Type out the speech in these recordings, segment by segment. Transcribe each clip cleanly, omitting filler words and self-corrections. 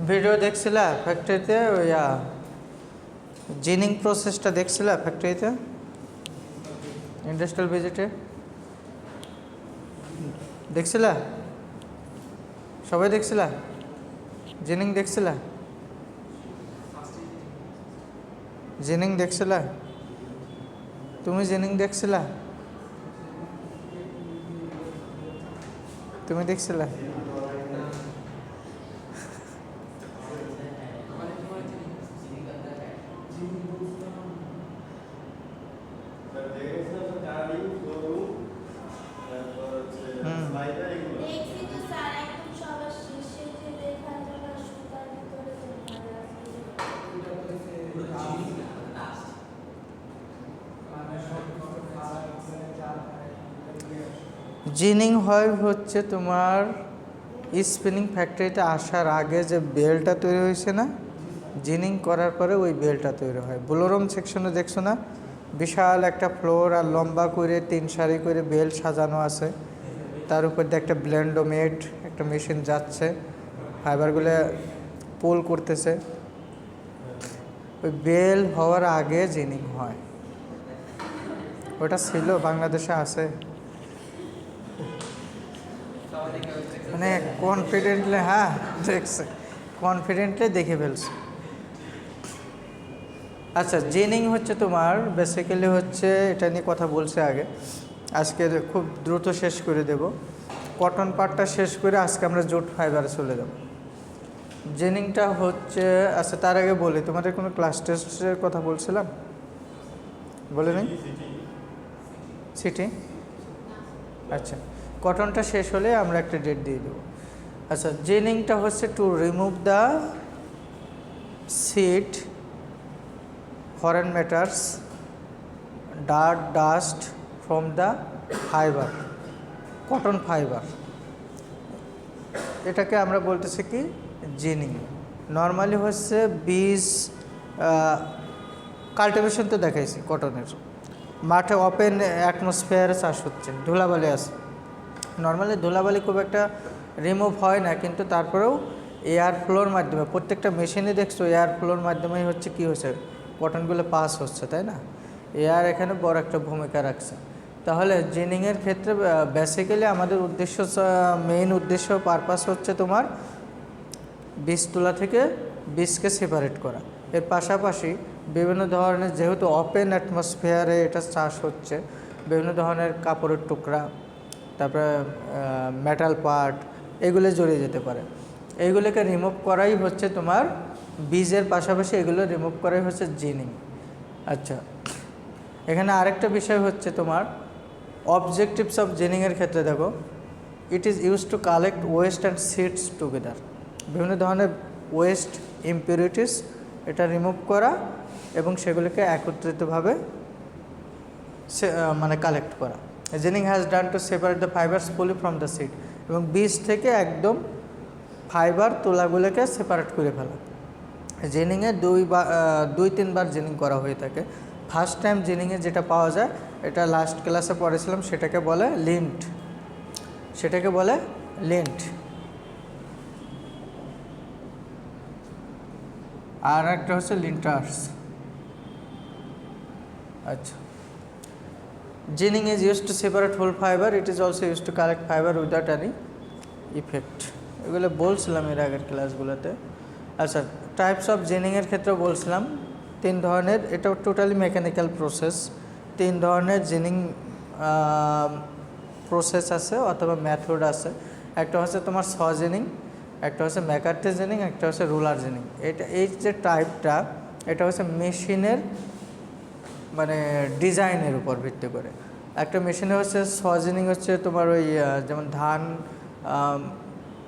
Video দেখছিলা ফ্যাক্টরিতে ওইয়া ginning প্রসেসটা দেখছিলা ফ্যাক্টরিতে ইন্ডাস্ট্রিয়াল ভিজিটে দেখছিলা? সবাই দেখছিলা? জিনিং দেখছিলা? জিনিং দেখছিলা? তুমি জিনিং দেখছিলা? তুমি দেখছিলা? জিনিং হয় হচ্ছে তোমার স্পিনিং ফ্যাক্টরিতে আসার আগে যে বেলটা তৈরি হয়েছে না, জিনিং করার পরে ওই বেলটা তৈরি হয়। ব্লোরুম সেকশনে দেখছো না, বিশাল একটা ফ্লোর আর লম্বা করে 3 সারি করে বেল সাজানো আছে, তার উপর দিয়ে একটা ব্লেন্ডোমেট একটা মেশিন যাচ্ছে, ফাইবারগুলো পুল করতেছে। ওই বেল হওয়ার আগে জিনিং হয়। ওটা ছিল, বাংলাদেশে আছে। মানে কনফিডেন্টলি, হ্যাঁ দেখছে, কনফিডেন্টলি দেখে ফেলছে। আচ্ছা, জিনিং হচ্ছে তোমার বেসিক্যালি হচ্ছে, এটা নিয়ে কথা বলছে আগে, আজকে খুব দ্রুত শেষ করে দেব। কটন পার্টটা শেষ করে আজকে আমরা জুট ফাইবারে চলে যাব। জিনিংটা হচ্ছে, আচ্ছা তার আগে বলি, তোমাদের কোনো ক্লাস টেস্টের কথা বলছিলাম, বলে নেই? সিটি, আচ্ছা কটনটা শেষ হলে আমরা একটা ডেট দিয়ে দেবো। আচ্ছা, জিনিংটা হচ্ছে to remove the seed, foreign matters, dirt, dust from the fibre, cotton fibre. এটাকে আমরা বলতেছি কি জিনিং। নর্মালি হচ্ছে বীজ কাল্টিভেশন তো দেখাইছি কটনের, মাঠে ওপেন অ্যাটমসফিয়ারে চাষ হচ্ছে, ধুলাবালি আছে। নর্মালি ধুলাবালি খুব একটা রিমুভ হয় না, কিন্তু তারপরেও এয়ার ফ্লোর মাধ্যমে, প্রত্যেকটা মেশিনে দেখছো এয়ার ফ্লোর মাধ্যমেই হচ্ছে কি হচ্ছে, কটনগুলো পাস হচ্ছে, তাই না? এয়ার এখানে বড় একটা ভূমিকা রাখছে। তাহলে জিনিংয়ের ক্ষেত্রে বেসিক্যালি আমাদের উদ্দেশ্য, মেইন উদ্দেশ্য পারপাস হচ্ছে তোমার বীজ তোলা থেকে বীজকে সেপারেট করা। এর পাশাপাশি বিভিন্ন ধরনের, যেহেতু ওপেন অ্যাটমসফিয়ারে এটা চাষ হচ্ছে, বিভিন্ন ধরনের কাপড়ের টুকরা, তারপরে মেটাল পার্ট, এগুলো জড়িয়ে যেতে পারে। এইগুলোকে রিমুভ করাই হচ্ছে তোমার বীজের পাশাপাশি এগুলো রিমুভ করাই হচ্ছে জিনিং। আচ্ছা, এখানে আরেকটা বিষয় হচ্ছে তোমার অবজেক্টিভস অফ জিনিংয়ের ক্ষেত্রে দেখো, it is use to collect West and seeds together. বিভিন্ন ধরনের ওয়েস্ট ইম্পিউরিটিস এটা রিমুভ করা এবং সেগুলিকে একত্রিতভাবে মানে কালেক্ট করা। Ginning has done to separate the fibres fully from the seed, এবং বীজ থেকে একদম ফাইবার তোলাগুলোকে সেপারেট করে ফেলা। জিনিংয়ে 2-3 বার জিনিং করা হয়ে থাকে। ফার্স্ট টাইম জিনিংয়ে যেটা পাওয়া যায়, এটা লাস্ট ক্লাসে পড়েছিলাম, সেটাকে বলে লিন্ট, সেটাকে বলে লিন্ট। আর একটা হচ্ছে লিন্টার্স। আচ্ছা, ginning is use to separate whole fibre, it is also use to collect fibre without any effect. এগুলো বলছিলাম এর আগের ক্লাসগুলোতে। আচ্ছা, টাইপস অফ জিনিংয়ের ক্ষেত্রে বলছিলাম 3 ধরনের, এটা টোটালি মেকানিক্যাল প্রসেস। 3 ধরনের জিনিং প্রসেস আছে অথবা মেথড আছে। একটা হচ্ছে তোমার স জিনিং, একটা হচ্ছে ম্যাকার্থে জিনিং, একটা হচ্ছে রুলার জিনিং। এই যে টাইপটা, এটা হচ্ছে মেশিনের মানে ডিজাইনের উপর ভিত্তি করে। একটা মেশিনে হচ্ছে সজিনিং হচ্ছে তোমার ওই যেমন ধান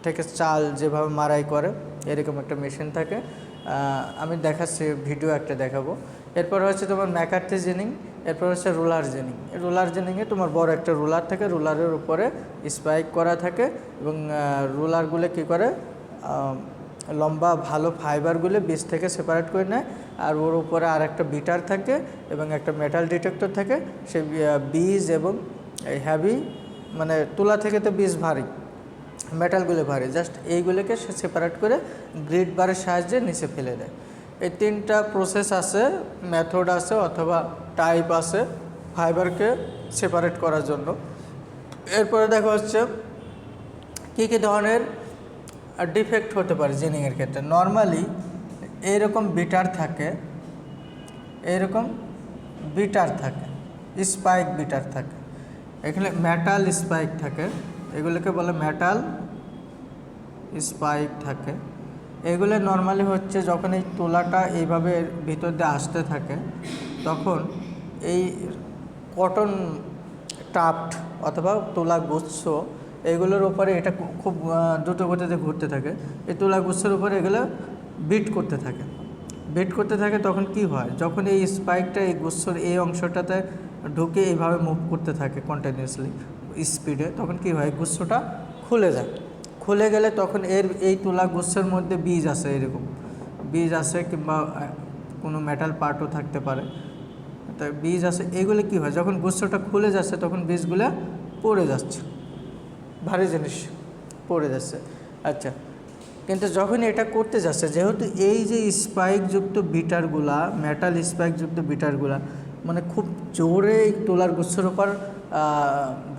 থেকে চাল যেভাবে মারাই করে, এরকম একটা মেশিন থাকে। আমি দেখাচ্ছি, ভিডিও একটা দেখাবো। এরপর হচ্ছে তোমার ম্যাকার্থে জিনিং, এরপর হচ্ছে রুলার জিনিং। রুলার জিনিংয়ে তোমার বড় একটা রুলার থাকে, রুলারের উপরে স্পাইক করা থাকে এবং রুলারগুলো কী করে, লম্বা ভালো ফাইবারগুলো বীজ থেকে সেপারেট করে নেয়। আর ওর উপরে আর একটা বিটার থাকে এবং একটা মেটাল ডিটেক্টর থাকে। সেই বীজ এবং হ্যাভি মানে তুলা থেকে তো বীজ ভারী, মেটালগুলো ভারী, জাস্ট এইগুলোকে সে সেপারেট করে গ্রিড বারের সাহায্যে নিচে ফেলে দেয়। এই 3টা প্রসেস আছে, মেথড আছে অথবা টাইপ আছে ফাইবারকে সেপারেট করার জন্য। এরপরে দেখা হচ্ছে কী কী ধরনের ডিফেক্ট হতে পারে জিনিংয়ের ক্ষেত্রে। নর্মালি এইরকম বিটার থাকে, এইরকম বিটার থাকে, স্পাইক বিটার থাকে, এখানে মেটাল স্পাইক থাকে, এগুলোকে বলে মেটাল স্পাইক থাকে। এগুলো নর্মালি হচ্ছে যখন এই তোলাটা এইভাবে ভিতর দিয়ে আসতে থাকে তখন এই কটন টাফট অথবা তোলা গুচ্ছ এগুলোর উপরে এটা খুব দ্রুত গতিতে ঘুরতে থাকে। এই তোলা গুচ্ছের উপরে এগুলো বিট করতে থাকে, তখন কি হয়, যখন এই স্পাইকটা এই গুচ্ছর এই অংশটাতে ঢুকে এইভাবে মুভ করতে থাকে কন্টিনিউয়াসলি স্পিডে, তখন কি হয়, গুচ্ছটা খুলে যায়। খুলে গেলে তখন এই তুলা গুচ্ছের মধ্যে বীজ আছে, এরকম বীজ আছে কিংবা কোনো মেটাল পার্টও থাকতে পারে, তাই বীজ আছে। এগুলো কি হয়, যখন গুচ্ছটা খুলে যাচ্ছে তখন বীজগুলো পড়ে যাচ্ছে, ভারী জিনিস পড়ে যাচ্ছে। আচ্ছা, কিন্তু যখন এটা করতে যাচ্ছে, যেহেতু এই যে স্পাইকযুক্ত বিটারগুলা, মেটাল স্পাইকযুক্ত বিটারগুলা মানে খুব জোরে এই তোলার গুচ্ছের উপর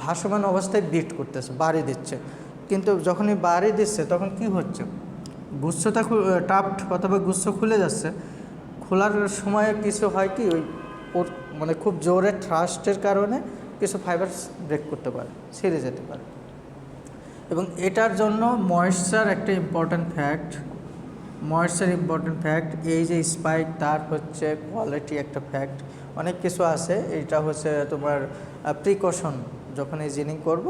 ভাসমান অবস্থায় বিট করতেছে, বাড়ি দিচ্ছে। কিন্তু যখনই বাড়ি দিচ্ছে তখন কি হচ্ছে, গুচ্ছটা টাফট অথবা গুচ্ছ খুলে যাচ্ছে। খোলার সময় কিছু হয় কি, ওই মানে খুব জোরে থ্রাস্টের কারণে কিছু ফাইবার ব্রেক করতে পারে, ছিঁড়ে যেতে পারে। এবং এটার জন্য ময়েশ্চার একটা ইম্পর্ট্যান্ট ফ্যাক্ট। এই যে স্পাইক, তার হচ্ছে কোয়ালিটি একটা ফ্যাক্ট, অনেক কিছু আছে। এটা হচ্ছে তোমার প্রিকশন যখন এই জিনিং করব।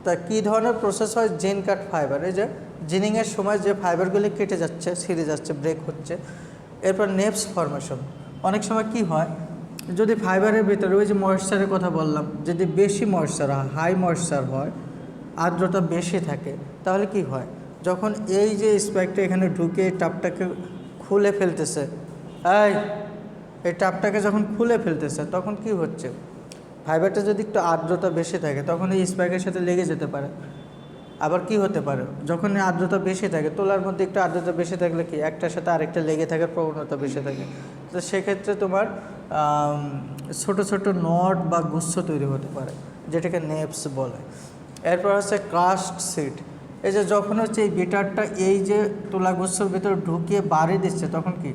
তা কী ধরনের প্রসেস হয়, জিন কাট ফাইবার, এই যে জিনিংয়ের সময় যে ফাইবারগুলি কেটে যাচ্ছে, ছিঁড়ে যাচ্ছে, ব্রেক হচ্ছে। এরপর নেপস ফরমেশন। অনেক সময় কি হয়, যদি ফাইবারের ভিতরে ওই যে ময়েশ্চারের কথা বললাম, যদি বেশি ময়েশ্চার হয়, হাই ময়েশ্চার হয়, আর্দ্রতা বেশি থাকে, তাহলে কি হয়, যখন এই যে স্পাইকটা এখানে ঢুকে টাপটাকে খুলে ফেলতেছে, এই টাপটাকে যখন খুলে ফেলতেছে তখন কি হচ্ছে, ফাইবারটা যদি একটু আর্দ্রতা বেশি থাকে তখন এই স্পাইকের সাথে লেগে যেতে পারে। আবার কি হতে পারে, যখন আর্দ্রতা বেশি থাকে, তোলার মধ্যে একটু আর্দ্রতা বেশি থাকলে কি একটার সাথে আরেকটা লেগে থাকার প্রবণতা বেশি থাকে। তো সেক্ষেত্রে তোমার ছোট ছোট নট বা গুচ্ছ তৈরি হতে পারে, যেটাকে নেপস বলে। এরপর হচ্ছে ক্রাস্ট সিড। এই যে যখন হচ্ছে এই বিটারটা এই যে তুলা গুচ্ছর ভিতরে ঢুকিয়ে বাড়ি দিচ্ছে, তখন কি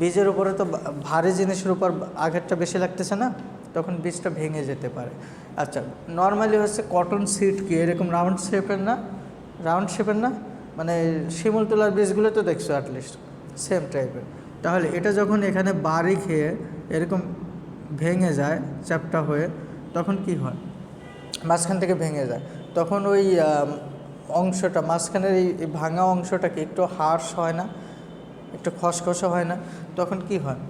বীজের উপরে তো ভারী জিনিসের উপর আঘাতটা বেশি লাগতেছে না, তখন বীজটা ভেঙে যেতে পারে। আচ্ছা, নর্মালি হচ্ছে কটন সিড কি এরকম রাউন্ড শেপের না, মানে শিমুল তোলার বীজগুলো তো দেখছো অ্যাটলিস্ট সেম টাইপের। তাহলে এটা যখন এখানে বাড়ি খেয়ে এরকম ভেঙে যায় চ্যাপটা হয়ে, তখন কি হয়, মাঝখান থেকে ভেঙে যায়, তখন ওই অংশটা মাঝখানের এই ভাঙা অংশটাকে একটু হার্শ হয় না, একটু খসখসে হয় না, তখন কি হয়,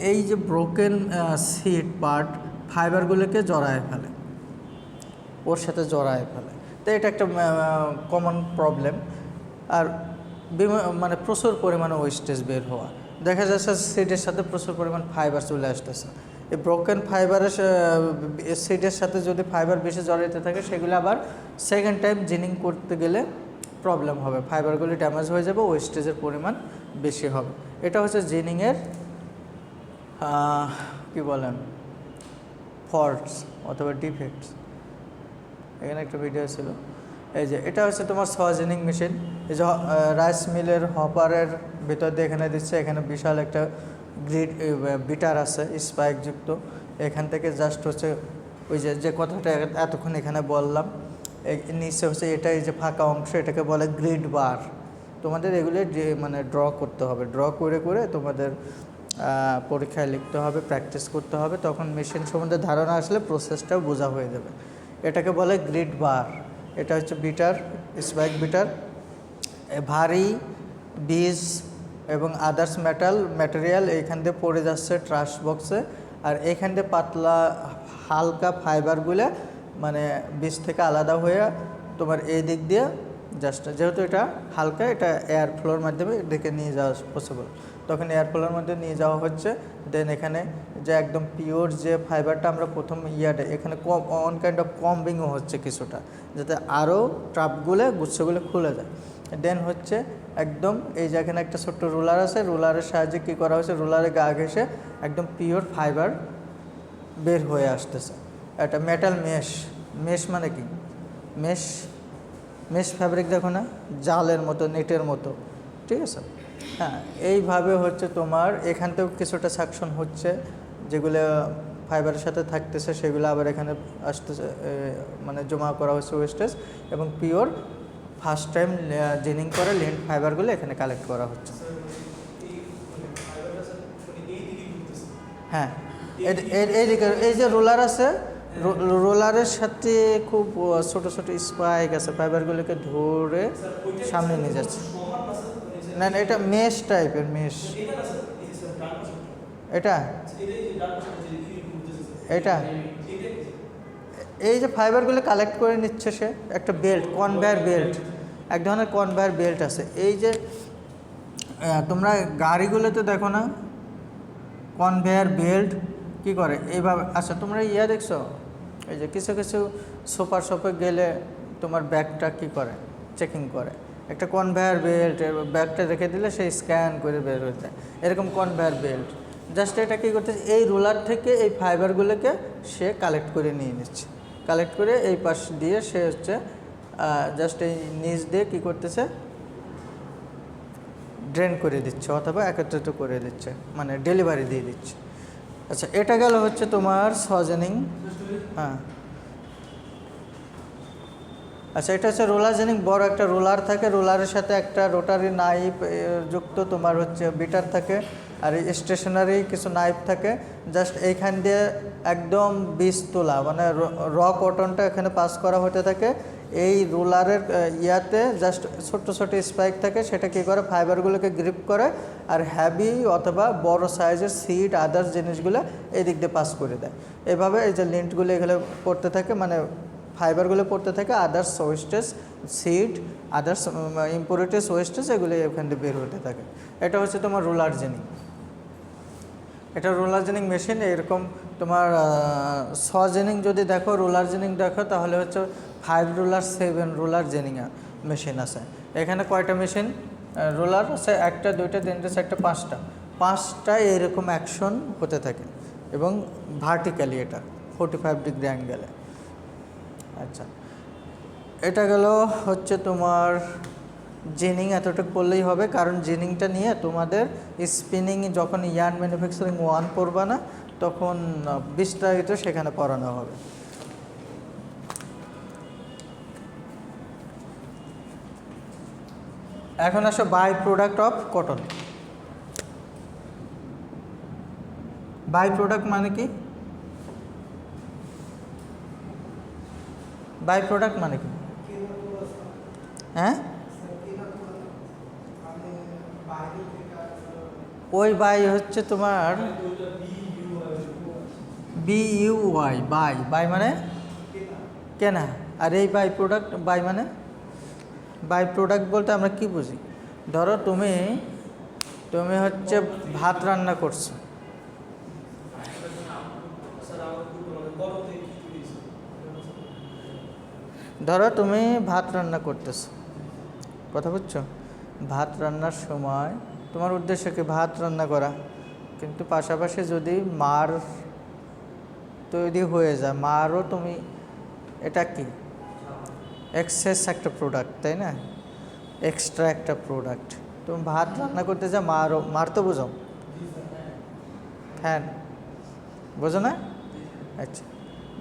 এই যে ব্রোকেন সিড পার্ট ফাইবারগুলোকে জড়ায় ফেলে, ওর সাথে জড়ায় ফেলে। তো এটা একটা কমন প্রবলেম। আর মানে প্রচুর পরিমাণে ওয়েস্টেজ বের হওয়া, দেখা যাচ্ছে সিডের সাথে প্রচুর পরিমাণ ফাইবার চলে আসতেছে। এই ব্রোকেন ফাইবারের সিডের সাথে যদি ফাইবার বেশি জড়াইতে থাকে, সেগুলো আবার সেকেন্ড টাইম জিনিং করতে গেলে প্রবলেম হবে, ফাইবারগুলি ড্যামেজ হয়ে যাবে, ওয়েস্টেজের পরিমাণ বেশি হবে। এটা হচ্ছে জিনিংয়ের কি বলেন ফল্টস অথবা ডিফেক্টস। এখানে একটা ভিডিও ছিল, এই যে এটা হচ্ছে তোমার সজিনিং মেশিন। এই যে রাইস মিলের হপারের ভিতর দিয়ে এখানে দিচ্ছে, এখানে বিশাল একটা গ্রিড বিটার আছে স্পাইকযুক্ত। এখান থেকে জাস্ট হচ্ছে ওই যে কথাটা এতক্ষণ এখানে বললাম, নিচে হচ্ছে এটা, এই যে ফাঁকা অংশ, এটাকে বলে গ্রিড বার। তোমাদের এগুলো মানে ড্র করতে হবে, ড্র করে করে তোমাদের পরীক্ষায় লিখতে হবে, প্র্যাকটিস করতে হবে, তখন মেশিন সম্বন্ধে ধারণা আসলে প্রসেসটাও বোঝা হয়ে যাবে। এটাকে বলে গ্রিড বার। এটা হচ্ছে বিটার, স্পাইক বিটার। ভারী বীজ এবং আদার্স ম্যাটেরিয়াল এইখান দিয়ে পড়ে যাচ্ছে ট্রাশ বক্সে, আর এইখান দিয়ে পাতলা হালকা ফাইবারগুলো মানে বীজ থেকে আলাদা হয়ে তোমার এই দিক দিয়ে জাস্ট, যেহেতু এটা হালকা, এটা এয়ার ফ্লোর মাধ্যমে এদিকে নিয়ে যাওয়া পসিবল, তখন এয়ার ফ্লোর মধ্যে নিয়ে যাওয়া হচ্ছে। দেন এখানে যে একদম পিওর যে ফাইবারটা আমরা প্রথম ইয়াতে এখানে কম অন কাইন্ড অফ কম্বিংও হচ্ছে কিছুটা, যাতে আরও ট্রাপগুলো গুচ্ছগুলো খুলে যায়। দেন হচ্ছে একদম এই যে এখানে একটা ছোট্ট রোলার আছে, রোলারের সাহায্যে কী করা হয়েছে, রোলারে গা ঘেঁষে একদম পিওর ফাইবার বের হয়ে আসতেছে। একটা মেটাল মেশ, মেশ মানে কি, মেশ মেশ ফ্যাব্রিক দেখো না, জালের মতো, নেটের মতো, ঠিক আছে। হ্যাঁ, এইভাবে হচ্ছে তোমার এখান থেকেও কিছুটা সাকশন হচ্ছে, যেগুলো ফাইবারের সাথে থাকতেছে সেগুলো আবার এখানে আসতেছে, মানে জমা করা হচ্ছে ওয়েস্টেজ, এবং পিওর ফার্স্ট টাইম জেনিং করে লিন্ট ফাইবারগুলো এখানে কালেক্ট করা হচ্ছে। হ্যাঁ, এইদিকে এই যে রোলার আছে, রোলারের সাথে খুব ছোট ছোট স্পাইক আছে, ফাইবারগুলোকে ধরে সামনে নিয়ে যাচ্ছে। না না, এটা মেশ টাইপের মেশ। এটা এটা এই যে ফাইবারগুলো কালেক্ট করে নিচ্ছে সে, একটা বেল্ট, কনভেয়ার বেল্ট, এক ধরনের কনভেয়ার বেল্ট আছে। এই যে তোমরা গাড়িগুলোতে দেখো না কনভেয়ার বেল্ট কী করে এইভাবে। আচ্ছা, তোমরা দেখছো এই যে কিছু কিছু সুপার শপে গেলে তোমার ব্যাগটা কী করে, চেকিং করে, একটা কনভেয়ার বেল্ট, ব্যাগটা রেখে দিলে সে স্ক্যান করে বের হয়ে যায়, এরকম কনভেয়ার বেল্ট। জাস্ট এটা কী করতেছে, এই রোলার থেকে এই ফাইবারগুলোকে সে কালেক্ট করে নিয়ে নিচ্ছে, কালেক্ট করে এই পাশ দিয়ে সে হচ্ছে জাস্ট এই নিচ দিয়ে কী করতেছে, ড্রেন করে দিচ্ছে অথবা একত্রিত করে দিচ্ছে, মানে ডেলিভারি দিয়ে দিচ্ছে। আচ্ছা, এটা গেল হচ্ছে তোমার সজেনিং। হ্যাঁ, আচ্ছা, এটা হচ্ছে রোলার জেনিং। বড় একটা রোলার থাকে, রোলারের সাথে একটা রোটারি নাইফ যুক্ত তোমার হচ্ছে বিটার থাকে, আর এই স্টেশনারি কিছু নাইফ থাকে। জাস্ট এইখান দিয়ে একদম বীজ তোলা, মানে র কটনটা এখানে পাস করা হতে থাকে। এই রোলারের ইয়াতে জাস্ট ছোট্ট ছোট স্পাইক থাকে, সেটা কী করে ফাইবারগুলোকে গ্রিপ করে, আর হ্যাভি অথবা বড় সাইজের সিড আদার্স জিনিসগুলো এই দিক দিয়ে পাস করে দেয়। এভাবে এই যে লিন্টগুলো এগুলো পড়তে থাকে, মানে ফাইবারগুলো পড়তে থাকে, others wastage, seed, others impurities, wastage, এগুলো এখান থেকে বের হতে থাকে। এটা হচ্ছে তোমার রোলার জেনিং। এটা রোলার জেনিং মেশিন। এরকম তোমার সজেনিং যদি দেখো, রোলার জেনিং দেখো, তাহলে হচ্ছে 5 রোলার 7 রোলার জেনিং মেশিন আছে। এখানে কয়টা মেশিন রোলার আছে, 1টা 2টা 3টে 4টে 5টা এরকম অ্যাকশন হতে থাকে, এবং ভার্টিক্যালি এটা 45 ডিগ্রি অ্যাঙ্গেলে। আচ্ছা, এটা গেল হচ্ছে তোমার জেনিং। এতটুকু বললেই হবে, কারণ জেনিংটা নিয়ে তোমাদের স্পিনিং যখন ইয়ার্ন ম্যানুফ্যাকচারিং 1 পড়বা না, তখন বিস্তারিত সেখানে পড়ানো হবে। এখন আসো by product of cotton. By product মানে কি, বাই প্রোডাক্ট মানে কি? হ্যাঁ, ওই বাই হচ্ছে তোমার BUY, বাই, বাই মানে কেনা। আর এই বাই প্রোডাক্ট, বাই মানে, বাই প্রোডাক্ট বলতে আমরা কি বুঝি? ধরো তুমি হচ্ছে ভাত রান্না করছো, ধরো তুমি ভাত রান্না করতেছো, কথা বুঝছো? ভাত রান্নার সময় তোমার উদ্দেশ্য কি ভাত রান্না করা, কিন্তু পাশাপাশি যদি মার তৈরি হয়ে যায়, মারও তুমি, এটা কি এক্সেস একটা প্রোডাক্ট, তাই না? এক্সট্রা একটা প্রোডাক্ট। তুমি ভাত রান্না করতে যা মারও, মার তো বোঝো, ফ্যান, বোঝো না? আচ্ছা,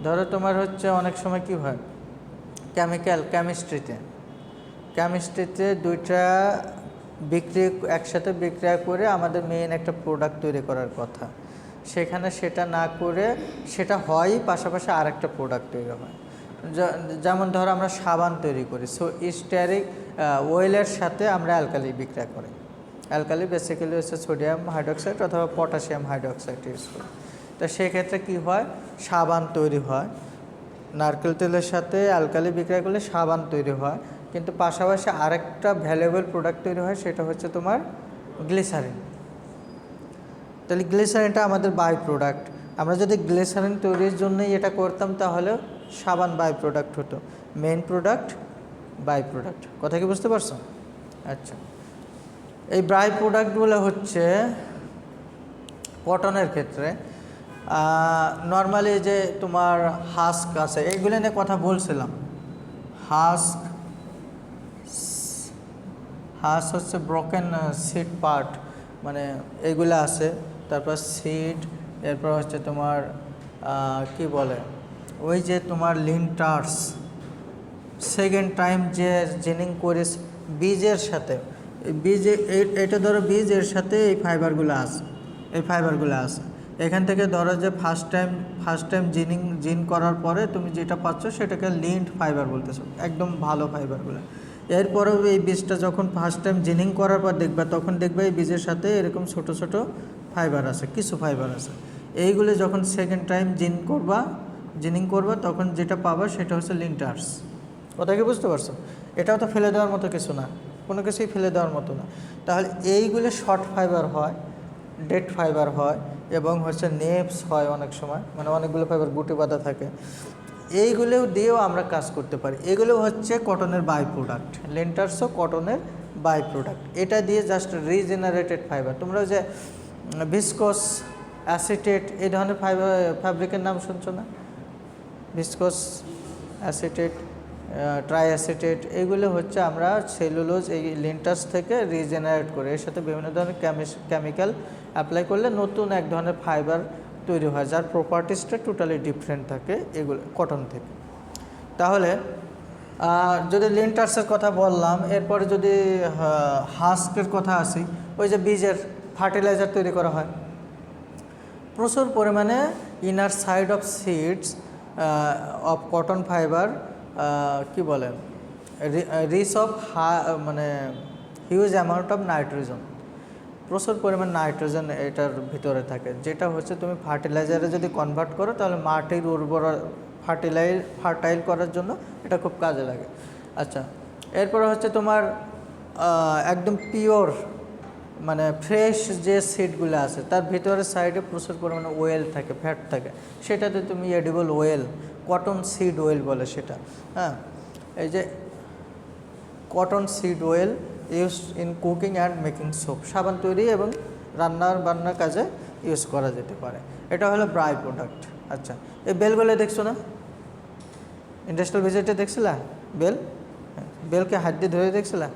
ধরো তোমার হচ্ছে অনেক সময় কি হয়, কেমিস্ট্রিতে দুইটা একসাথে বিক্রিয়া করে আমাদের মেইন একটা প্রোডাক্ট তৈরি করার কথা, সেখানে সেটা না করে সেটা হয় পাশাপাশি আরেকটা প্রোডাক্ট তৈরি হয়। যেমন ধরো আমরা সাবান তৈরি করি, সো স্টেরিক ওয়েলের সাথে আমরা অ্যালকালি বিক্রিয়া করি। অ্যালকালি বেসিক্যালি হচ্ছে সোডিয়াম হাইড্রোক্সাইড অথবা পটাশিয়াম হাইড্রোক্সাইড ইউজ করি। তো সেক্ষেত্রে কী হয়, সাবান তৈরি হয়, নারকেল তেলের সাথে অ্যালকালি বিক্রিয়া করলে সাবান তৈরি হয়, কিন্তু পাশাপাশি আরেকটা ভ্যালুয়েবল প্রোডাক্ট তৈরি হয়, সেটা হচ্ছে তোমার গ্লিসারিন। তাহলে গ্লিসারিনটা আমাদের বাই প্রোডাক্ট। আমরা যদি গ্লিসারিন তৈরির জন্যই এটা করতাম তাহলে সাবান বাই প্রোডাক্ট হতো, মেইন প্রোডাক্ট বাই প্রোডাক্ট। কথা কি বুঝতে পারছো? আচ্ছা, এই বাই প্রোডাক্টগুলো হচ্ছে কটনের ক্ষেত্রে নর্মালি যে তোমার হাস্ক আছে এইগুলো নিয়ে কথা বলছিলাম। হাস্ক হচ্ছে ব্রোকেন সিড পার্ট, মানে এইগুলো আছে। তারপর সিড, এরপর হচ্ছে তোমার কি বলে ওই যে তোমার লিন্টার্স, সেকেন্ড টাইম যে জেনিং করিস বীজের সাথে, বীজে এটা ধরো বীজের সাথে এই ফাইবারগুলো আছে, এখান থেকে ধরো যে ফার্স্ট টাইম জিন করার পরে তুমি যেটা পাচ্ছ সেটাকে লিন্ট ফাইবার বলতেছো, একদম ভালো ফাইবারগুলো। এরপরেও এই বীজটা যখন ফার্স্ট টাইম জিনিং করার পর দেখবে, তখন দেখবে এই বীজের সাথে এরকম ছোট ছোট ফাইবার আছে, কিছু ফাইবার আছে। এইগুলো যখন সেকেন্ড টাইম জিনিং করবা তখন যেটা পাবা সেটা হচ্ছে লিন্টার্স। কথা কি বুঝতে পারছো? এটাও তো ফেলে দেওয়ার মতো কিছু না, কোনো কিছুই ফেলে দেওয়ার মতো না। তাহলে এইগুলো শর্ট ফাইবার হয়, ডেড ফাইবার হয়, এবং হচ্ছে নেপস হয় অনেক সময়, মানে অনেকগুলো ফাইবার গুটি বাঁধা থাকে। এইগুলো দিয়েও আমরা কাজ করতে পারি। এগুলো হচ্ছে কটনের বাই প্রোডাক্ট, লিন্টার্সও কটনের বাই প্রোডাক্ট। এটা দিয়ে জাস্ট রিজেনারেটেড ফাইবার। তোমরা যে ভিসকস, অ্যাসিটেট এই ধরনের ফ্যাব্রিকের নাম শুনছো না? ভিসকস, অ্যাসিটেট, ট্রাই অ্যাসিটেট, এগুলো হচ্ছে আমরা সেলুলোজ এই লিন্টার্স থেকে রিজেনারেট করে এর সাথে বিভিন্ন ধরনের কেমিক্যাল অ্যাপ্লাই করলে নতুন এক ধরনের ফাইবার তৈরি হয়, যার প্রপার্টিসটা টোটালি ডিফারেন্ট থাকে এগুলো কটন থেকে। তাহলে যদি লিন্টার্সের কথা বললাম, এরপরে যদি হাস্কের কথা আসি, ওই যে বীজের ফার্টিলাইজার তৈরি করা হয় প্রচুর পরিমাণে inner side of seeds of cotton fibre কি বলে রিচ অফ মানে হিউজ অ্যামাউন্ট অফ নাইট্রোজেন, প্রচুর পরিমাণ নাইট্রোজেন এটার ভিতরে থাকে, যেটা হচ্ছে তুমি ফার্টিলাইজারে যদি কনভার্ট করো তাহলে মাটির ফার্টাইল করার জন্য এটা খুব কাজে লাগে। আচ্ছা, এরপরে হচ্ছে তোমার একদম পিওর মানে ফ্রেশ যে সিডগুলো আছে তার ভিতরে সাইডে প্রচুর পরিমাণে ওয়েল থাকে, ফ্যাট থাকে, সেটাতে তুমি edible well, cotton seed well বলে সেটা। হ্যাঁ, এই যে cotton seed well use in cooking and making soap, সাবান তৈরি এবং বান্নার কাজে ইউজ করা যেতে পারে। এটা হলো বাই প্রোডাক্ট। আচ্ছা, এই বেলগুলো দেখছো না? ইন্ডাস্ট্রিয়াল ভিজিটে দেখছিলা বেলকে হাত দিয়ে ধরে দেখছিলা?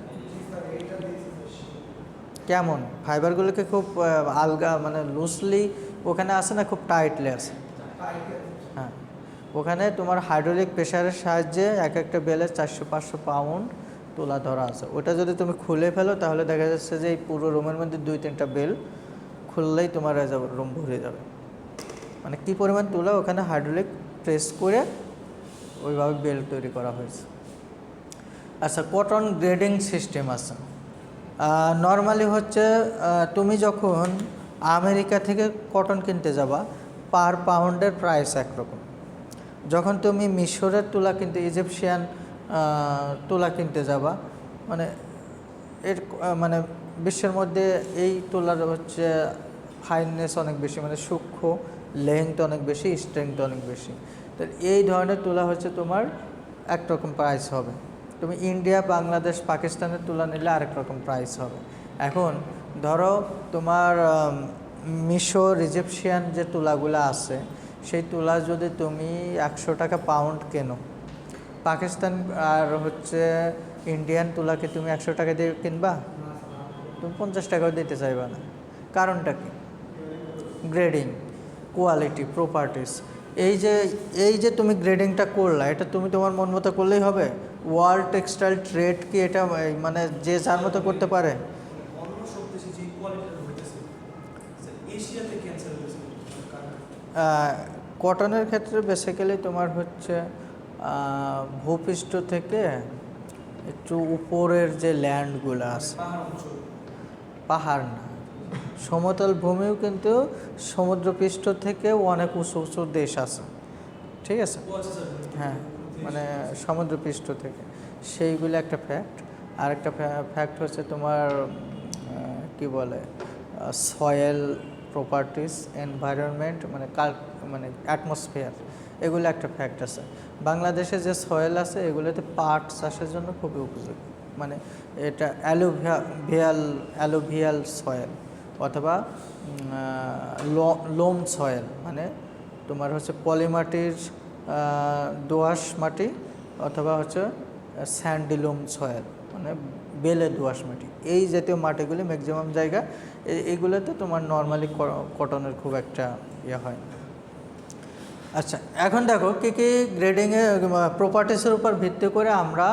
কেমন ফাইবারগুলোকে খুব আলগা মানে লুজলি ওখানে আছে না, খুব টাইটলি আছে? হ্যাঁ, ওখানে তোমার হাইড্রোলিক প্রেশারের সাহায্যে এক একটা বেলের 400-500 পাউন্ড তুলা ধরা আছে। ওটা যদি তুমি খুলে ফেলো তাহলে দেখা যাচ্ছে যে এই পুরো রুমের মধ্যে 2-3টা বেল খুললেই তোমার রুম ভরে যাবে। মানে কী পরিমাণ তুলা ওখানে হাইড্রোলিক প্রেস করে ওইভাবে বেল তৈরি করা হয়েছে। আচ্ছা, কটন গ্রেডিং সিস্টেম আছে। নর্মালি হচ্ছে তুমি যখন আমেরিকা থেকে কটন কিনতে যাবা পার পাউন্ডের প্রাইস একরকম, যখন তুমি মিশরের তুলা কিনতে, ইজিপশিয়ান তুলা কিনতে যাবা, মানে এর মানে বিশ্বের মধ্যে এই তুলার হচ্ছে ফাইননেস অনেক বেশি, মানে সূক্ষ্ম, লেন্থ অনেক বেশি, স্ট্রেংথ অনেক বেশি। তো এই ধরনের তুলা হচ্ছে তোমার একরকম প্রাইস হবে। তুমি ইন্ডিয়া, বাংলাদেশ, পাকিস্তানের তুলা নিলে আরেক রকম প্রাইস হবে। এখন ধরো তোমার মিশর, ইজিপশিয়ান যে তুলাগুলো আছে সেই তুলা যদি তুমি 100 টাকা পাউন্ড কেনো, পাকিস্তান আর হচ্ছে ইন্ডিয়ান তুলাকে তুমি 100 টাকা দিয়ে কিনবা? তুমি 50 টাকাও দিতে চাইবা না। কারণটা কি? Grading, quality, properties. এই যে তুমি গ্রেডিংটা করলা, এটা তুমি তোমার মন মতো করলেই হবে? ওয়ার্ল্ড টেক্সটাইল ট্রেড কি এটা মানে যে যার মতো করতে পারে? কটনের ক্ষেত্রে বেসিক্যালি তোমার হচ্ছে ভূপৃষ্ঠ থেকে একটু উপরের যে ল্যান্ডগুলো আছে, পাহাড় না, সমতল ভূমিও কিন্তু সমুদ্রপৃষ্ঠ থেকেও অনেক উঁচু উঁচু দেশ আছে, ঠিক আছে? হ্যাঁ, মানে সমুদ্রপৃষ্ঠ থেকে, সেইগুলো একটা ফ্যাক্ট। আর একটা ফ্যাক্ট হচ্ছে তোমার কি বলে সয়েল প্রপার্টিস, এনভায়রনমেন্ট, মানে অ্যাটমসফিয়ার, এগুলো একটা ফ্যাক্ট আছে। বাংলাদেশে যে সয়েল আছে এগুলোতে পাট চাষের জন্য খুবই উপযোগী, মানে এটা অ্যালুভিয়াল সয়েল অথবা লোম সয়েল, মানে তোমার হচ্ছে পলিমাটির দোআঁশ মাটি অথবা হচ্ছে স্যান্ডি লোম সয়েল, মানে বেলে দোআঁশ মাটি, এই জাতীয় মাটিগুলি ম্যাক্সিমাম জায়গা এইগুলোতে তোমার নর্মালি কটনের খুব একটা ইয়ে হয়। আচ্ছা, এখন দেখো কী কী গ্রেডিংয়ে প্রপার্টিসের উপর ভিত্তি করে আমরা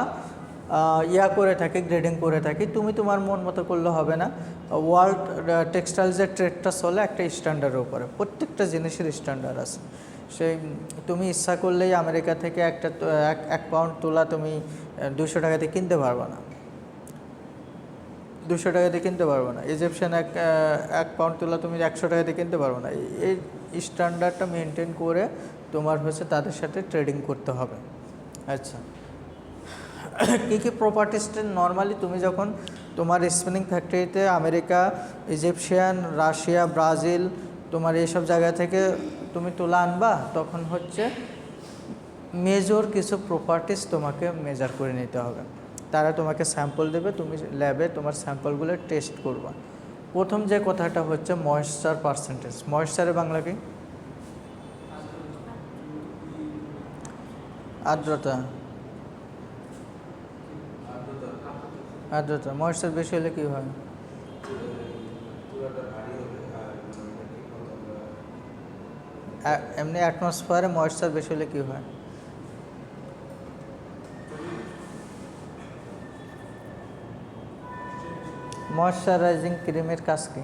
করে থাকি, গ্রেডিং করে থাকি। তুমি তোমার মন মতো করলে হবে না। ওয়ার্ল্ড টেক্সটাইলসের ট্রেডটা চলে একটা স্ট্যান্ডার্ডের উপরে, প্রত্যেকটা জিনিসের স্ট্যান্ডার্ড আছে। সেই তুমি ইচ্ছা করলেই আমেরিকা থেকে এক পাউন্ড তুলা তুমি 200 টাকাতে কিনতে পারবে না, 200 টাকাতে কিনতে পারবে না। ইজিপশিয়ান এক পাউন্ড তুলা তুমি 100 টাকাতে কিনতে পারবে না। এই স্ট্যান্ডার্ডটা মেনটেন করে তোমার হচ্ছে তাদের সাথে ট্রেডিং করতে হবে। আচ্ছা, কী কী প্রপার্টিসটা নর্মালি তুমি যখন তোমার স্পিনিং ফ্যাক্টরিতে আমেরিকা, ইজিপশিয়ান, রাশিয়া, ব্রাজিল, তোমার এইসব জায়গা থেকে তুমি তুলা আনবা, তখন হচ্ছে মেজর কিছু প্রপার্টিস তোমাকে মেজার করে নিতে হবে। তারা তোমাকে স্যাম্পল দেবে, তুমি ল্যাবে তোমার স্যাম্পলগুলো টেস্ট করবা। প্রথম যে কথাটা হচ্ছে ময়েশ্চার পার্সেন্টেজ। ময়েশ্চারের বাংলা কি? আর্দ্রতা। আর্দ্রতা। ময়েশ্চার বেশি হলে কী হয়? এমনি অ্যাটমসফিয়ারে ময়েশ্চার বেশি হলে কী হয়? ময়েশ্চারাইজিং ক্রিমের কাজ কি?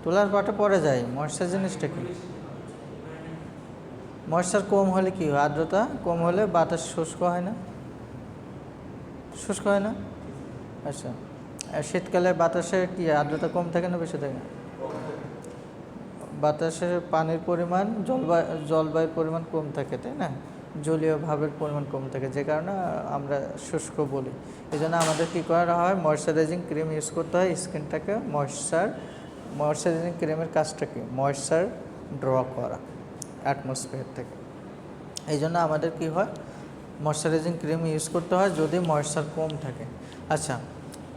তুলার পাটে পড়ে যায়। ময়েশ্চার জিনিসটা কি? ময়েশ্চার কম হলে কি হয়? আর্দ্রতা কম হলে বাতাস শুষ্ক হয় না? শুষ্ক হয় না? আচ্ছা, শীতকালে বাতাসে কি আর্দ্রতা কম থাকে না বেশি থাকে? বাতাসে পানির পরিমাণ, জলবায়ুর পরিমাণ কম থাকে, তাই না? জলীয় ভাবের পরিমাণ কম থাকে, যে কারণে আমরা শুষ্ক বলি। এই জন্য আমাদের কী করা হয়? ময়েশ্চারাইজিং ক্রিম ইউজ করতে হয় স্কিনটাকে ময়েশ্চারাইজিং ক্রিমের কাজটা কি? ময়েশ্চার ড্র করা অ্যাটমসফিয়ার থেকে। এই জন্য আমাদের কী হয়? ময়েশ্চারাইজিং ক্রিম ইউজ করতে হয় যদি ময়েশ্চার কম থাকে। আচ্ছা,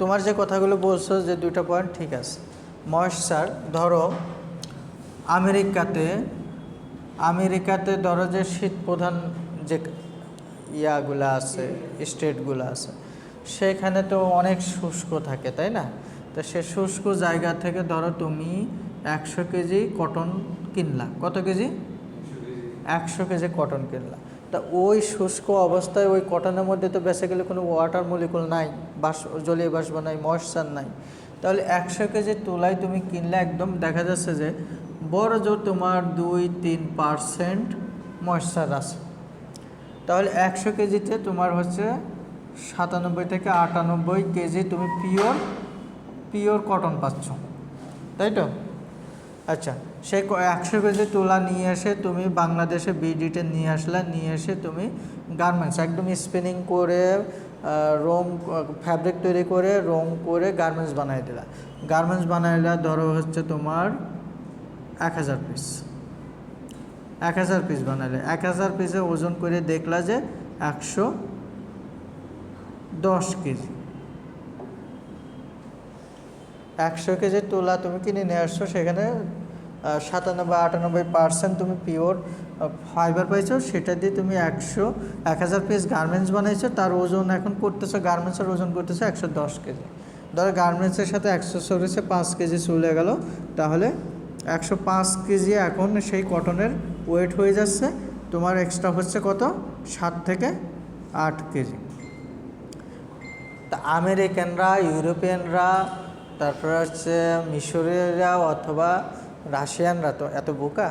তোমার যে কথাগুলো বলছো যে দুইটা পয়েন্ট ঠিক আছে। ময়েশ্চার, ধরো আমেরিকাতে ধরো যে শীত প্রধান যে ইয়াগুলো আছে, স্টেটগুলো আছে, সেখানে তো অনেক শুষ্ক থাকে, তাই না? তো সে শুষ্ক জায়গা থেকে ধরো তুমি 100 কেজি কটন কিনলা। কত কেজি? 100 KG cotton কিনলা। তা ওই শুষ্ক অবস্থায় ওই কটনের মধ্যে তো বেসিক্যালি কোনো ওয়াটার মলিকুল নাই, জলীয় বাষ্প নাই, ময়েশ্চার নাই। তাহলে 100 কেজি তুলায় তুমি কিনলে একদম দেখা যাচ্ছে যে বড় জোর তোমার 2-3% ময়েশ্চার আছে। তাহলে 100 কেজিতে তোমার হচ্ছে 97 থেকে 98 কেজি তুমি পিওর কটন পাচ্ছ, তাই তো? আচ্ছা, সেই 100 কেজি তুলা নিয়ে এসে তুমি বাংলাদেশে বিডিতে নিয়ে আসলে, নিয়ে এসে তুমি গার্মেন্টস একদম স্পিনিং করে ফ্যাব্রিক তৈরি করে রং করে গার্মেন্টস বানাই দিলা। গার্মেন্টস বানাইলা ধরো হচ্ছে তোমার 1000 পিস। 1000 পিস বানালে 1000 পিসে ওজন করে দেখলা যে 110 কেজি। 100 কেজি তুলা তুমি কিনে নিয়ে আসছো, সেখানে 97-98% তুমি পিওর ফাইবার পাইছো, সেটা দিয়ে তুমি 1000 পিস গার্মেন্টস বানাইছো। তার ওজন এখন করতেছো, গার্মেন্টসের ওজন করতেছো 110 কেজি। ধরো গার্মেন্টসের সাথে 100 কেজি চলে গেল, তাহলে 105 কেজি এখন সেই কটনের ওয়েট হয়ে যাচ্ছে। তোমার এক্সট্রা হচ্ছে কত? 7 থেকে 8 কেজি। তা আমেরিকানরা, ইউরোপিয়ানরা, তারপরে হচ্ছে মিশরীয়রা অথবা রাশিয়ানরা তো এত বোকা?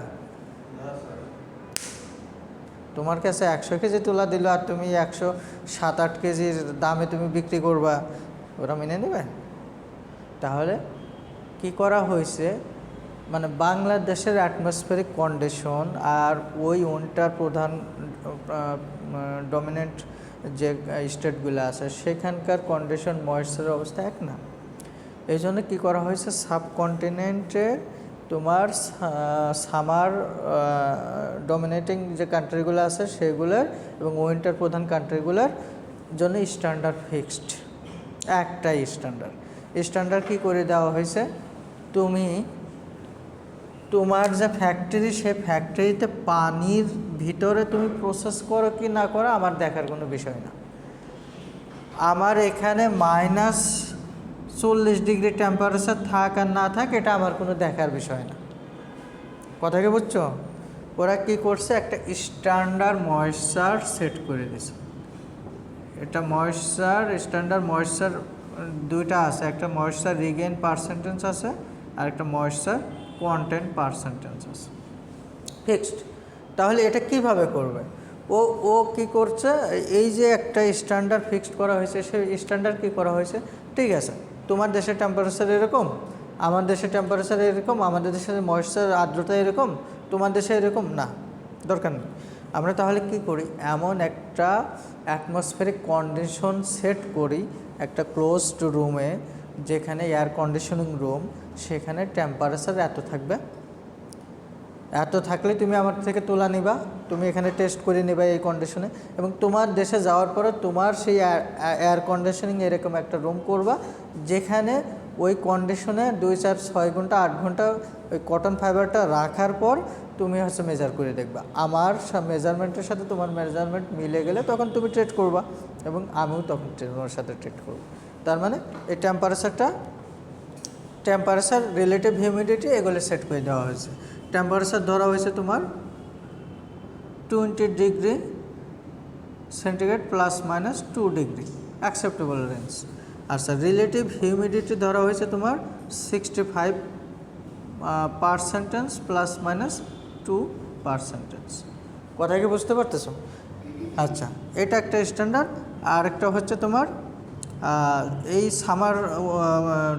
তোমার কাছে 100 কেজি তুলা দিল আর তুমি 107-8 কেজির দামে তুমি বিক্রি করবা, ওরা মেনে নেবে? তাহলে কি করা হয়েছে, মানে বাংলাদেশের অ্যাটমসফিয়ারিক কন্ডিশন আর ওই উইন্টার প্রধান ডমিনেন্ট যে স্টেটগুলো আছে সেখানকার কন্ডিশন ময়েশ্চারের অবস্থা এক না। এই জন্য কী করা হয়েছে, সাবকন্টিনেন্টে তোমার সামার ডমিনেটিং যে কান্ট্রিগুলো আছে সেগুলোর এবং উইন্টার প্রধান কান্ট্রিগুলোর জন্য স্ট্যান্ডার্ড ফিক্সড, একটাই স্ট্যান্ডার্ড কী করে দেওয়া হয়েছে, তুমি তোমার যে ফ্যাক্টরি সে ফ্যাক্টরিতে পানির ভিতরে তুমি প্রসেস করো কি না করো আমার দেখার কোনো বিষয় না। আমার এখানে -40 ডিগ্রি টেম্পারেচার থাক আর না থাক এটা আমার কোনো দেখার বিষয় না। কথা কি বুঝছো? ওরা কি করছে, একটা স্ট্যান্ডার্ড ময়েশ্চার সেট করে দিছে। এটা স্ট্যান্ডার্ড ময়েশ্চার দুইটা আছে, একটা ময়েশ্চার রিগেইন পার্সেন্টেজ আছে আর একটা ময়েশ্চার কন্টেন্ট পার্সেন্টেজ আছে, ফিক্সড। তাহলে এটা কিভাবে করবে, ও কি করছে, এই যে একটা স্ট্যান্ডার্ড ফিক্সড করা হয়েছে সেই স্ট্যান্ডার্ড কী করা হয়েছে, ঠিক আছে তোমার দেশের টেম্পারেচার এরকম, আমার দেশের টেম্পারেচার এরকম, আমাদের দেশের ময়েশ্চার আর্দ্রতা এরকম, তোমার দেশে এরকম না, দরকার নেই। আমরা তাহলে কি করি, এমন একটা অ্যাটমসফেরিক কন্ডিশন সেট করি একটা ক্লোজড রুমে, যেখানে এয়ার কন্ডিশনিং রুম, সেখানে টেম্পারেচার এত থাকবে, এত থাকলে তুমি আমার থেকে তোলা নিবা, তুমি এখানে টেস্ট করে নিবা এই কন্ডিশনে, এবং তোমার দেশে যাওয়ার পরে তোমার সেই এয়ার কন্ডিশনিং এরকম একটা রুম করবা, যেখানে ওই কন্ডিশনে 2, 4, 6 ঘন্টা 8 ঘন্টা ওই কটন ফাইবারটা রাখার পর তুমি মেজার করে দেখবা, আমার মেজারমেন্টের সাথে তোমার মেজারমেন্ট মিলে গেলে তখন তুমি ট্রেড করবা এবং আমিও তখন তোমার সাথে ট্রেড করব। তার মানে এই টেম্পারেচার রিলেটিভ হিউমিডিটি এগুলো সেট করে দেওয়া হয়েছে। টেম্পারেচার ধরা হয়েছে তোমার 20 degree centigrade +- 2 degree, acceptable range. আচ্ছা, রিলেটিভ হিউমিডিটি ধরা হয়েছে তোমার 65% +- 2%। কথা কি বুঝতে পারতেছো? আচ্ছা, এটা একটা স্ট্যান্ডার্ড। আর একটা হচ্ছে তোমার এই সামার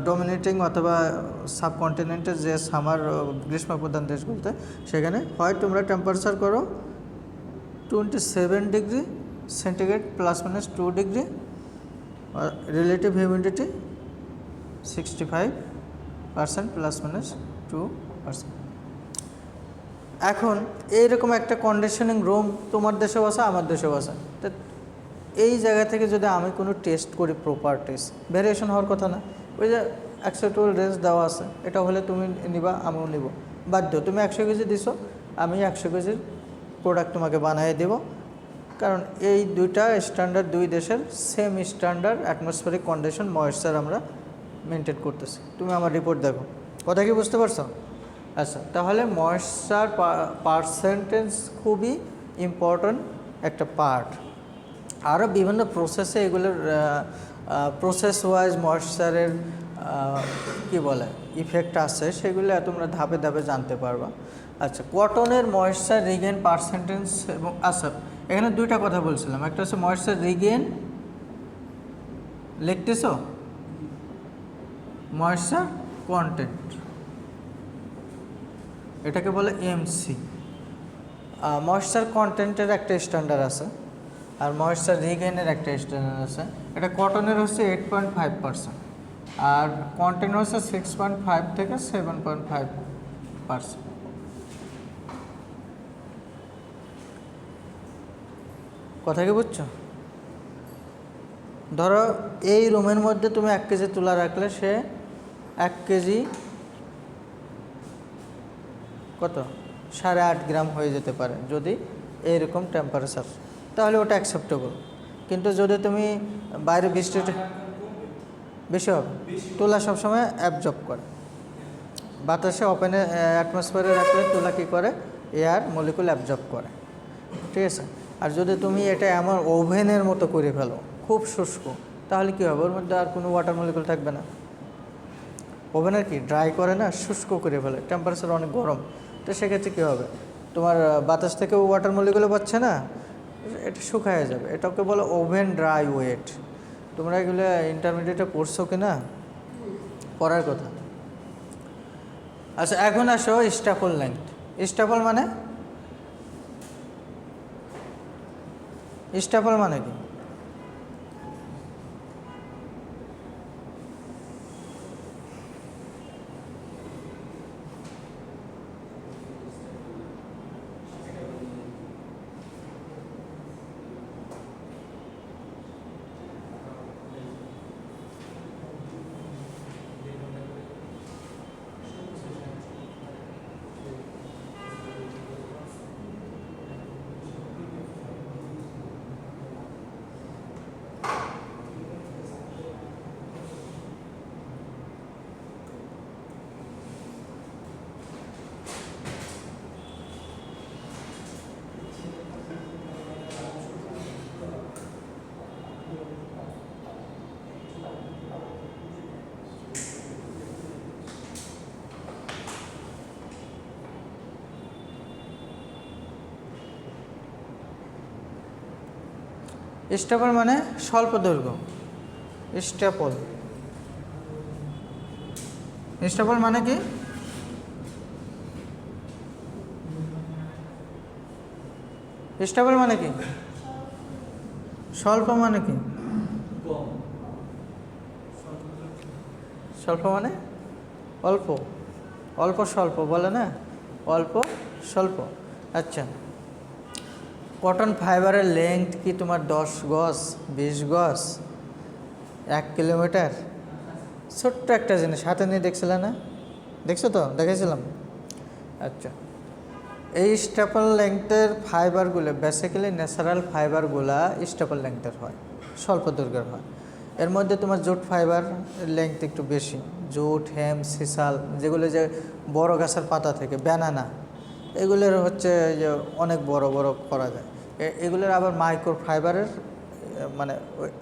ডমিনেটিং অথবা সাবকন্টিনেন্টের যে সামার গ্রীষ্ম প্রধান দেশগুলোতে, সেখানে হয় তোমরা টেম্পারেচার করো 27 degree centigrade +- 2 degree, relative humidity 65% +- 2%। এখন এইরকম একটা কন্ডিশনিং রুম তোমার দেশেও আছে আমার দেশেও আছে, তো এই জায়গা থেকে যদি আমি কোনো টেস্ট করি, প্রপার টেস্ট, ভ্যারিয়েশন হওয়ার কথা না। ওই যে অ্যাকসেপ্টেবল রেঞ্জ দেওয়া আছে, এটা হলে তুমি নিবা আমিও নিব, বাধ্য। তুমি 100 কেজি দিছো, আমি 100 কেজির প্রোডাক্ট তোমাকে বানিয়ে দেব, কারণ এই দুইটা স্ট্যান্ডার্ড, দুই দেশের same standard atmospheric condition moisture আমরা মেনটেন করতেছি। তুমি আমার রিপোর্ট দেখো, কথা কি বুঝতে পারছো? আচ্ছা, তাহলে ময়েশ্চার পার্সেন্টেজ খুবই ইম্পর্ট্যান্ট একটা পার্ট। আরও বিভিন্ন প্রসেসে এগুলোর প্রসেস ওয়াইজ ময়েশ্চারের কী বলে ইফেক্ট আছে, সেগুলো তোমরা ধাপে ধাপে জানতে পারবা। আচ্ছা, কটনের ময়েশ্চার রিগেন পার্সেন্টেজ এবং আচ্ছা এখানে দুইটা কথা বলছিলাম, একটা হচ্ছে ময়েশ্চার রিগেন, লিখতেছ ময়েশ্চার কন্টেন্ট, এটাকে বলে এমসি। ময়েশ্চার কন্টেন্টের একটা স্ট্যান্ডার্ড আছে আর ময়েশ্চার রিগেনের একটা স্ট্যান্ডার্ড আছে। এটা কটনের হচ্ছে 8.5% আর কন্টেন্ট হচ্ছে 6.5 থেকে 7.5%। কথা কি বুঝছো? ধরো এই রুমের মধ্যে তুমি 1 কেজি তুলা রাখলে সে 1 কেজি কত 8.5 গ্রাম হয়ে যেতে পারে যদি এইরকম টেম্পারেচার, তাহলে ওটা অ্যাকসেপ্টেবল। কিন্তু যদি তুমি বাইরে বৃষ্টিতে বেশি হবে, তুলা সবসময় অ্যাবজর্ব করে, বাতাসে ওপেনে অ্যাটমসফিয়ারে রাখলে তুলা কী করে, এয়ার মলিকুল অ্যাবজর্ব করে, ঠিক আছে। আর যদি তুমি এটা এমন ওভেনের মতো করে ফেলো খুব শুষ্ক, তাহলে কী হবে, ওর মধ্যে আর কোনো ওয়াটার মলিকুল থাকবে না। ওভেনের কি ড্রাই করে না, শুষ্ক করে ফেলে, টেম্পারেচার অনেক গরম, তো সেক্ষেত্রে কী হবে, তোমার বাতাস থেকেও ওয়াটার মলিকুলও পাচ্ছে না, এটা শুকায় যাবে। এটাকে বলে ওভেন ড্রাই ওয়েট। তোমরা এগুলো ইন্টারমিডিয়েটে পড়ছো কি না, পড়ার কথা। আচ্ছা, এখন আসো স্ট্যাপল লেংথ। স্ট্যাপল মানে স্টেপল মানে কি? স্টেপল মানে স্বল্প দৈর্ঘ্য। স্টেপল স্টেপল মানে কি? স্টেপল মানে কি? স্বল্প মানে কি? স্বল্প মানে অল্প, অল্প স্বল্প বলে না, অল্প স্বল্প। আচ্ছা, কটন ফাইবারের লেন্থ কি তোমার 10 গজ, 20 গজ, 1 কিলোমিটার? ছোট্ট একটা জিনিস হাতে নিয়ে দেখছিলে না? দেখছো তো? দেখেছিলাম। আচ্ছা, এই স্টেপল লেন্থের ফাইবারগুলো বেসিক্যালি ন্যাচারাল ফাইবারগুলা স্টেপল লেন্থের হয়, স্বল্প দৈর্ঘ্যের হয়। এর মধ্যে তোমার জুট ফাইবার লেন্থ একটু বেশি, জুট, হেম, সিসাল, যেগুলো যে বড় গাছের পাতা থেকে, ব্যানানা, এগুলোর হচ্ছে যে অনেক বড় বড় করা যায়। এগুলোর আবার মাইক্রো ফাইবারের মানে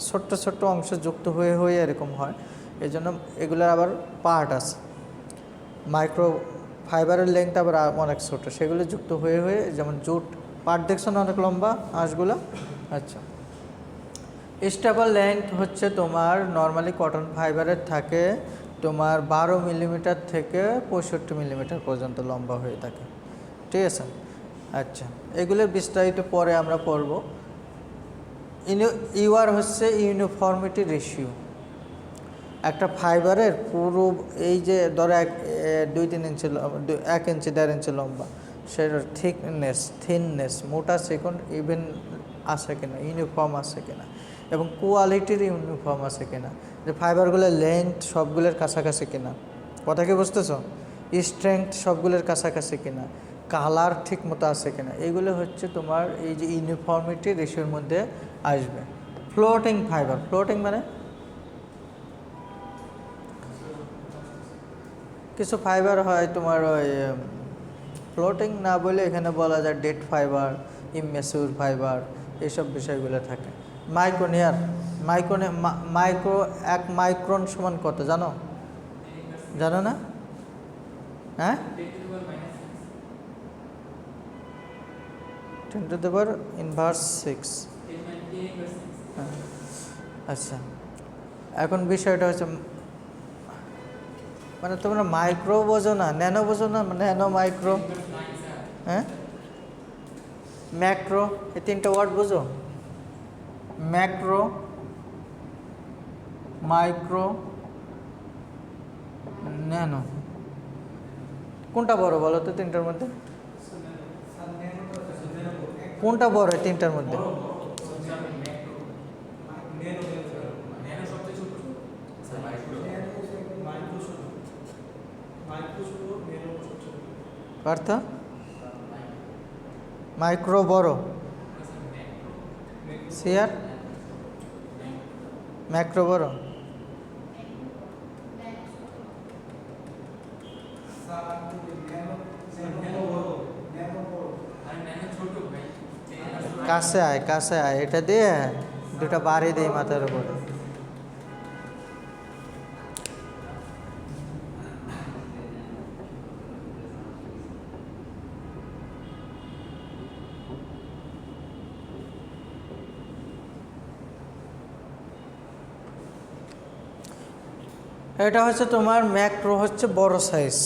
ছোট্ট ছোট্ট অংশ যুক্ত হয়ে হয়ে এরকম হয়, এই জন্য এগুলোর আবার পার্ট আছে। মাইক্রো ফাইবারের লেন্থ আবার অনেক ছোটো, সেগুলো যুক্ত হয়ে হয়ে, যেমন জুট পার্ট দেখছো না অনেক লম্বা আঁশগুলো। আচ্ছা, স্টেপল লেন্থ হচ্ছে তোমার নর্মালি কটন ফাইবারের থাকে তোমার 12 মিলিমিটার থেকে 65 মিলিমিটার পর্যন্ত লম্বা হয়ে থাকে, ঠিক আছে? আচ্ছা, এগুলোর বিস্তারিত পরে আমরা পড়ব। ইউআর হচ্ছে ইউনিফর্মিটি রেশিও। একটা ফাইবারের পুরো এই যে ধরো 2-3 ইঞ্চি, 1 ইঞ্চি 1.5 ইঞ্চি লম্বা, সেটার থিননেস, মোটা চিকন ইভেন আছে কিনা, ইউনিফর্ম আছে কিনা, এবং কোয়ালিটির ইউনিফর্ম আছে কিনা, যে ফাইবারগুলোর লেন্থ সবগুলোর কাছাকাছি কিনা, কথা কি বুঝতেছো? স্ট্রেংথ সবগুলোর কাছাকাছি কিনা, কালার ঠিক মতো আছে কিনা, এগুলো হচ্ছে তোমার এই যে ইউনিফর্মিটি রেশিওর মধ্যে আসবে। ফ্লোটিং ফাইবার, ফ্লোটিং মানে কিছু ফাইবার হয় তোমার ওই ফ্লোটিং না বলে এখানে বলা যায় ডেড ফাইবার, ইমেচিউর ফাইবার, এইসব বিষয়গুলো থাকে। মাইক্রোনিয়ার, মাইক্রো 1 মাইক্রন সমান কত জানো? জানো না? হ্যাঁ, 10⁻⁻⁶। আচ্ছা, এখন বিষয়টা হচ্ছে মানে তোমরা মাইক্রো বোঝো না, ন্যানো বোঝো না, ন্যানো, মাইক্রো, হ্যাঁ, ম্যাক্রো, এই 3টা ওয়ার্ড বোঝো? ম্যাক্রো, মাইক্রো, ন্যানো, কোনটা বড় বলো তো 3টার মধ্যে? কোনটা বড় 3টার মধ্যে? পার্থ, মাইক্রো বড়, সিয়ার ম্যাক্রো বড়। কাছে আয়, কাছে আয়, এটা দিয়ে 2টা বাড়ি দেই মাথার উপরে। এটা হচ্ছে তোমার ম্যাক্রো, হচ্ছে বড় সাইজ,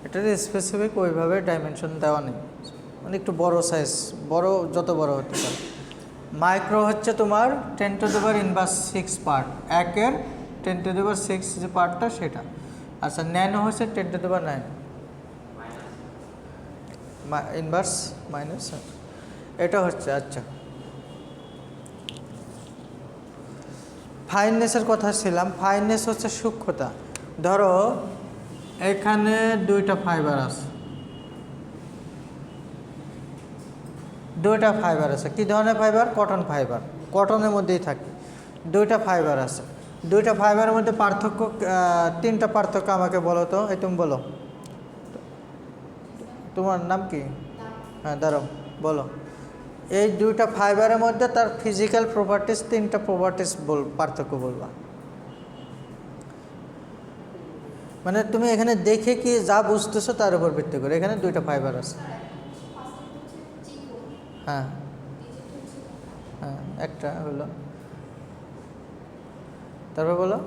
এটার স্পেসিফিক ওইভাবে ডাইমেনশন দেওয়া নেই, মানে একটু বড় সাইজ, বড় যত বড় হতে পারে। মাইক্রো হচ্ছে তোমার 10⁻⁻⁶ পার্ট, 1-এর 10⁻⁶ যে পার্টটা সেটা। আচ্ছা ন্যানো হচ্ছে 10⁹ ইনভার্স মাইনাস, এটা হচ্ছে। আচ্ছা ফাইননেসের কথা ছিলাম। ফাইননেস হচ্ছে সূক্ষ্মতা। ধরো এখানে 2টা ফাইবার আছে, 2টা ফাইবার আছে। কী ধরনের ফাইবার? কটন ফাইবার, কটনের মধ্যেই থাকে। 2টা ফাইবার আছে, 2টা ফাইবারের মধ্যে পার্থক্য, 3টা পার্থক্য আমাকে বলো তো। এই তুমি বলো, তোমার নাম কি? হ্যাঁ দাঁড়াও, বলো। এই 2টা ফাইবারের মধ্যে তার ফিজিক্যাল প্রপার্টিস, 3টা প্রপার্টিস পার্থক্য বলবা। মানে তুমি এখানে দেখে কি যা বুঝতেছো তার উপর ভিত্তি করে। এখানে 2টা ফাইবার আছে। হ্যাঁ হ্যাঁ, একটা হলো, তারপর বলো।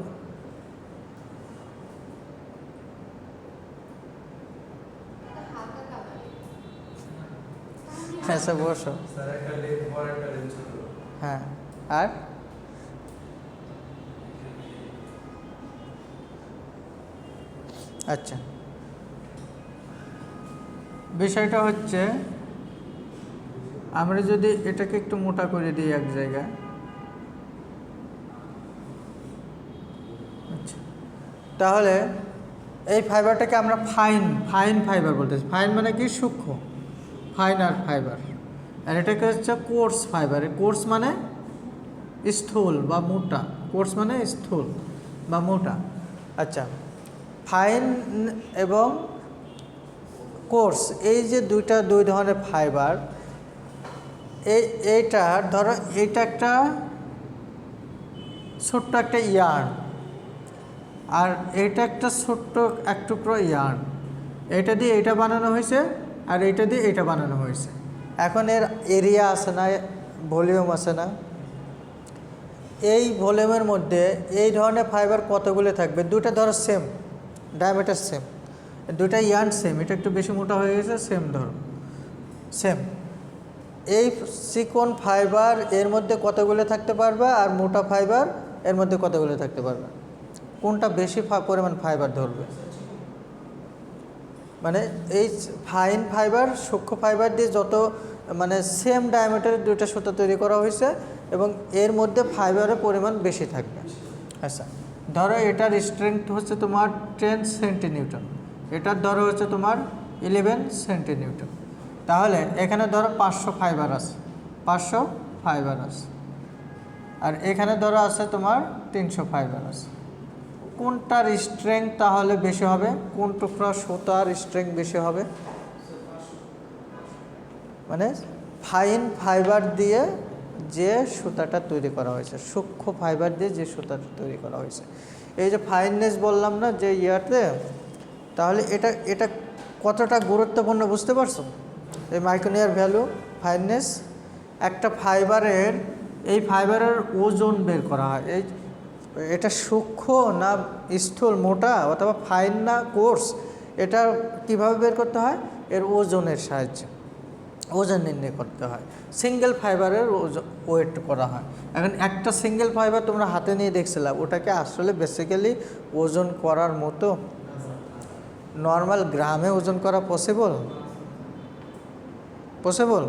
আচ্ছা বসো। হ্যাঁ আর আচ্ছা, বিষয়টা হচ্ছে আমরা যদি এটাকে একটু মোটা করে দিই এক জায়গায়, আচ্ছা, তাহলে এই ফাইবারটাকে আমরা ফাইন ফাইবার বলতেছি। ফাইন মানে কি? সূক্ষ্ম, ফাইনার ফাইবার। আর এটাকে হচ্ছে কোর্স ফাইবার। কোর্স মানে স্থূল বা মোটা, কোর্স মানে স্থূল বা মোটা। আচ্ছা, ফাইন এবং কোর্স, এই যে দুই ধরনের ফাইবার, এইটা ধরো এইটা একটা ছোট্ট একটা ইয়ার্ন, আর এইটা একটা ছোট্ট এক টুকরো ইয়ার্ন। এটা দিয়ে এটা বানানো হয়েছে, আর এইটা দিয়ে এটা বানানো হয়েছে। এখন এর এরিয়া আছে না, ভলিউম আছে না? এই ভলিউমের মধ্যে এই ধরনের ফাইবার কতগুলো থাকবে? 2টা ধরো সেম ডায়ামিটার, সেম 2টা ইয়ার্ন সেম। এটা একটু বেশি মোটা হয়ে গেছে, সেম ধরো, সেম। এই চিকন ফাইবার এর মধ্যে কতগুলো থাকতে পারবে, আর মোটা ফাইবার এর মধ্যে কতগুলো থাকতে পারবে? কোনটা বেশি পরিমাণ ফাইবার ধরবে? মানে এই ফাইন ফাইবার, সূক্ষ্ম ফাইবার দিয়ে যত মানে সেম ডায়ামিটারের 2টা সুতা তৈরি করা হয়েছে, এবং এর মধ্যে ফাইবারের পরিমাণ বেশি থাকবে। আচ্ছা ধরো এটার স্ট্রেংথ হচ্ছে তোমার 10 সেন্টিনিউটন, এটার ধরো হচ্ছে তোমার 11 সেন্টিনিউটন। তাহলে এখানে ধরো 500 ফাইবার আছে, 500 ফাইবার আছে, আর এখানে ধরো আছে তোমার 300 ফাইবার আছে। কোনটার স্ট্রেংথ তাহলে বেশি হবে? কোন টুকরা সুতার স্ট্রেংথ বেশি হবে? মানে ফাইন ফাইবার দিয়ে যে সুতাটা তৈরি করা হয়েছে, সূক্ষ্ম ফাইবার দিয়ে যে সুতাটা তৈরি করা হয়েছে। এই যে ফাইননেস বললাম না যে ইয়াতে, তাহলে এটা কতটা গুরুত্বপূর্ণ বুঝতে পারছো? এই মাইক্রোনিয়ার ভ্যালু, ফাইননেস। একটা ফাইবারের, এই ফাইবারের ওজন বের করা হয়। এটা সূক্ষ্ম না স্থূল, মোটা অথবা ফাইন না কোর্স, এটা কিভাবে বের করতে হয়? এর ওজনের সাহায্যে ওজন নির্ণয় করতে হয়। সিঙ্গেল ফাইবারের ওয়েট করা হয়। এখন একটা সিঙ্গেল ফাইবার তোমরা হাতে নিয়ে দেখছিলাম, ওটাকে আসলে বেসিক্যালি ওজন করার মতো নর্মাল গ্রামে ওজন করা পসিবল?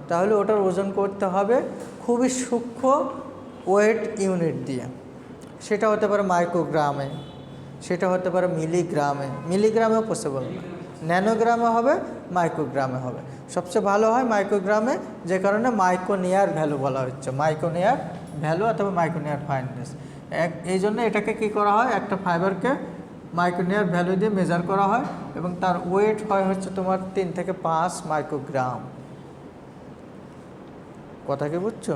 তাহলে ওটার ওজন করতে হবে খুবই সূক্ষ্ম ওয়েট ইউনিট দিয়ে। সেটা হতে পারে মাইক্রোগ্রামে, সেটা হতে পারে মিলিগ্রামেও পসিবল না, ন্যানোগ্রামে হবে, মাইক্রোগ্রামে হবে। সবচেয়ে ভালো হয় মাইক্রোগ্রামে, যে কারণে মাইক্রোনিয়ার ভ্যালু বলা হচ্ছে, মাইক্রোনিয়ার ভ্যালু অথবা মাইক্রোনিয়ার ফাইননেস। এই জন্য এটাকে কী করা হয়? একটা ফাইবারকে মাইক্রোনিয়ার ভ্যালু দিয়ে মেজার করা হয়, এবং তার ওয়েট হয় হচ্ছে তোমার 3 থেকে 5 মাইক্রোগ্রাম। কথা কি বুঝছো?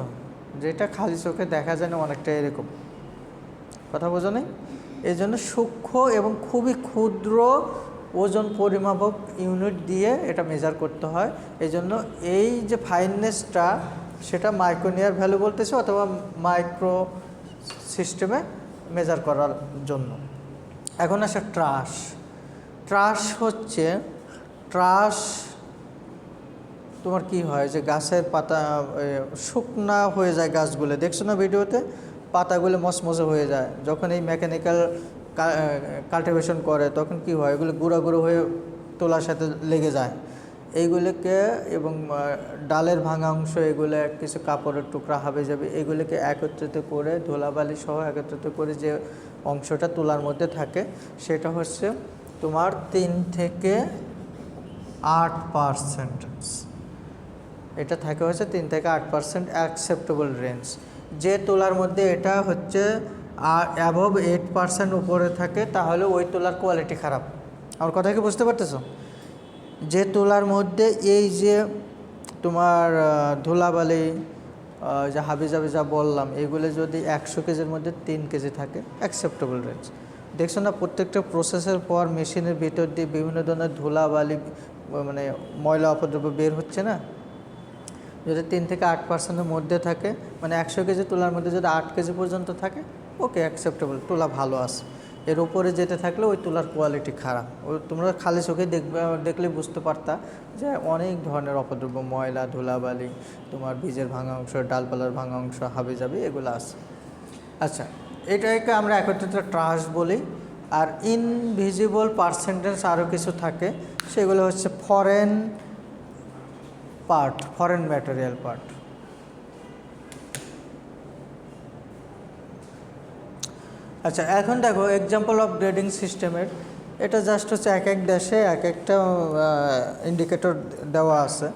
যেটা খালি চোখে দেখা যায় না, অনেকটা এরকম। কথা বোঝো নেই? এই জন্য সূক্ষ্ম এবং খুবই ক্ষুদ্র ওজন পরিমাপক ইউনিট দিয়ে এটা মেজার করতে হয়। এই জন্য এই যে ফাইননেসটা, সেটা মাইক্রোনিয়ার ভ্যালু বলতেছে, অথবা মাইক্রো সিস্টেমে মেজার করার জন্য। এখন আসে ট্রাশ। ট্রাশ তোমার কি হয় যে গাছের পাতা শুকনা হয়ে যায়, গাছগুলো দেখছো না ভিডিওতে, পাতাগুলো মচমচে হয়ে যায়। যখন এই মেকানিক্যাল কাল্টিভেশন করে তখন কি হয়, এগুলো গুঁড়ো গুঁড়ো হয়ে তোলার সাথে লেগে যায়। এইগুলোকে এবং ডালের ভাঙা অংশ, এগুলো কিছু কাপড়ের টুকরা হাবিজাবি, এগুলোকে একত্রিত করে ধুলাবালি সহ একত্রিত করে যে অংশটা তুলার মধ্যে থাকে সেটা হচ্ছে তোমার 3 থেকে 8%। এটা থাকে হচ্ছে 3 থেকে 8% অ্যাকসেপ্টেবল রেঞ্জ। যে তুলার মধ্যে এটা হচ্ছে অ্যাবভ 8% উপরে থাকে তাহলে ওই তুলার কোয়ালিটি খারাপ। আমার কথা কি বুঝতে পারতেছো? যে তুলার মধ্যে এই যে তোমার ধুলাবালি যে হাবিজাবি যা বললাম, এগুলো যদি 100 কেজির মধ্যে 3 কেজি থাকে অ্যাকসেপ্টেবল রেঞ্জ। দেখছো না প্রত্যেকটা প্রসেসের পর মেশিনের ভিতর দিয়ে বিভিন্ন ধরনের ধুলাবালি মানে ময়লা অপদ্রব্য বের হচ্ছে না, যদি 3 থেকে 8%-এর মধ্যে থাকে, মানে 100 কেজি তুলার মধ্যে যদি 8 কেজি পর্যন্ত থাকে, ওকে অ্যাকসেপ্টেবল, তুলা ভালো আছে। এর উপরে যেতে থাকলে ওই তুলার কোয়ালিটি খারাপ। ওই তোমরা খালি চোখে দেখলে বুঝতে পারতা যে অনেক ধরনের অপদ্রব্য, ময়লা, ধুলাবালি, তোমার বীজের ভাঙা অংশ, ডালপালার ভাঙা অংশ, হাবিজাবি এগুলো আছে। আচ্ছা, এটাকে আমরা একত্রিত ট্রাশ বলি। আর ইনভিজিবল পার্সেন্টেজ আরও কিছু থাকে, সেগুলো হচ্ছে foreign part, foreign material part. আচ্ছা, এখন দেখো এক্সাম্পল অফ গ্রেডিং সিস্টেমের, এটা জাস্ট হচ্ছে এক এক দেশে এক একটা ইন্ডিকেটর দেওয়া আছে।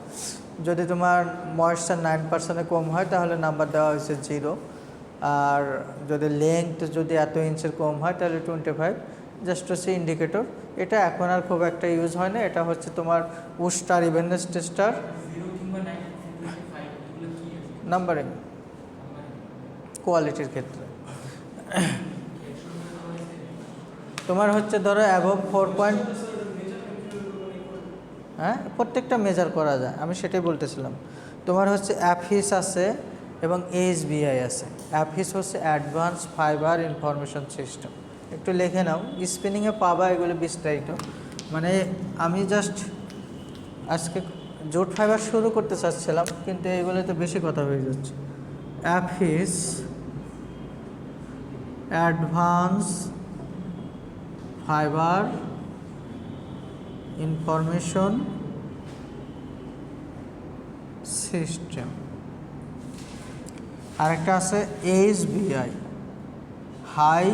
যদি তোমার ময়েশ্চার 9% কম হয় তাহলে নাম্বার দেওয়া হয়েছে 0, আর যদি লেংথ যদি এত ইঞ্চের কম হয় তাহলে 25, জাস্ট হচ্ছে ইন্ডিকেটর। এটা এখন আর খুব একটা ইউজ হয় না। এটা হচ্ছে তোমার উস্টার, ইভেননেস টেস্টার, নাম্বারিং কোয়ালিটির ক্ষেত্রে। তোমার হচ্ছে ধরো অ্যাবভ 4 হ্যাঁ, প্রত্যেকটা মেজার করা যায়, আমি সেটাই বলতেছিলাম। তোমার হচ্ছে অ্যাফহিস আছে এবং এইচবিআই আছে। অ্যাফহিস হচ্ছে অ্যাডভান্স ফাইবার ইনফরমেশন সিস্টেম। একটু লিখে নাও, স্পিনিংয়ে পাবা এগুলো বিস্তারিত। মানে আমি জাস্ট আজকে জুট ফাইবার শুরু করতে চাচ্ছিলাম, কিন্তু এগুলোতে বেশি কথা হয়ে যাচ্ছে। অ্যাফহিস অ্যাডভান্স ফাইবার ইনফরমেশন সিস্টেম। আরেকটা আছে এইচবিআই, হাই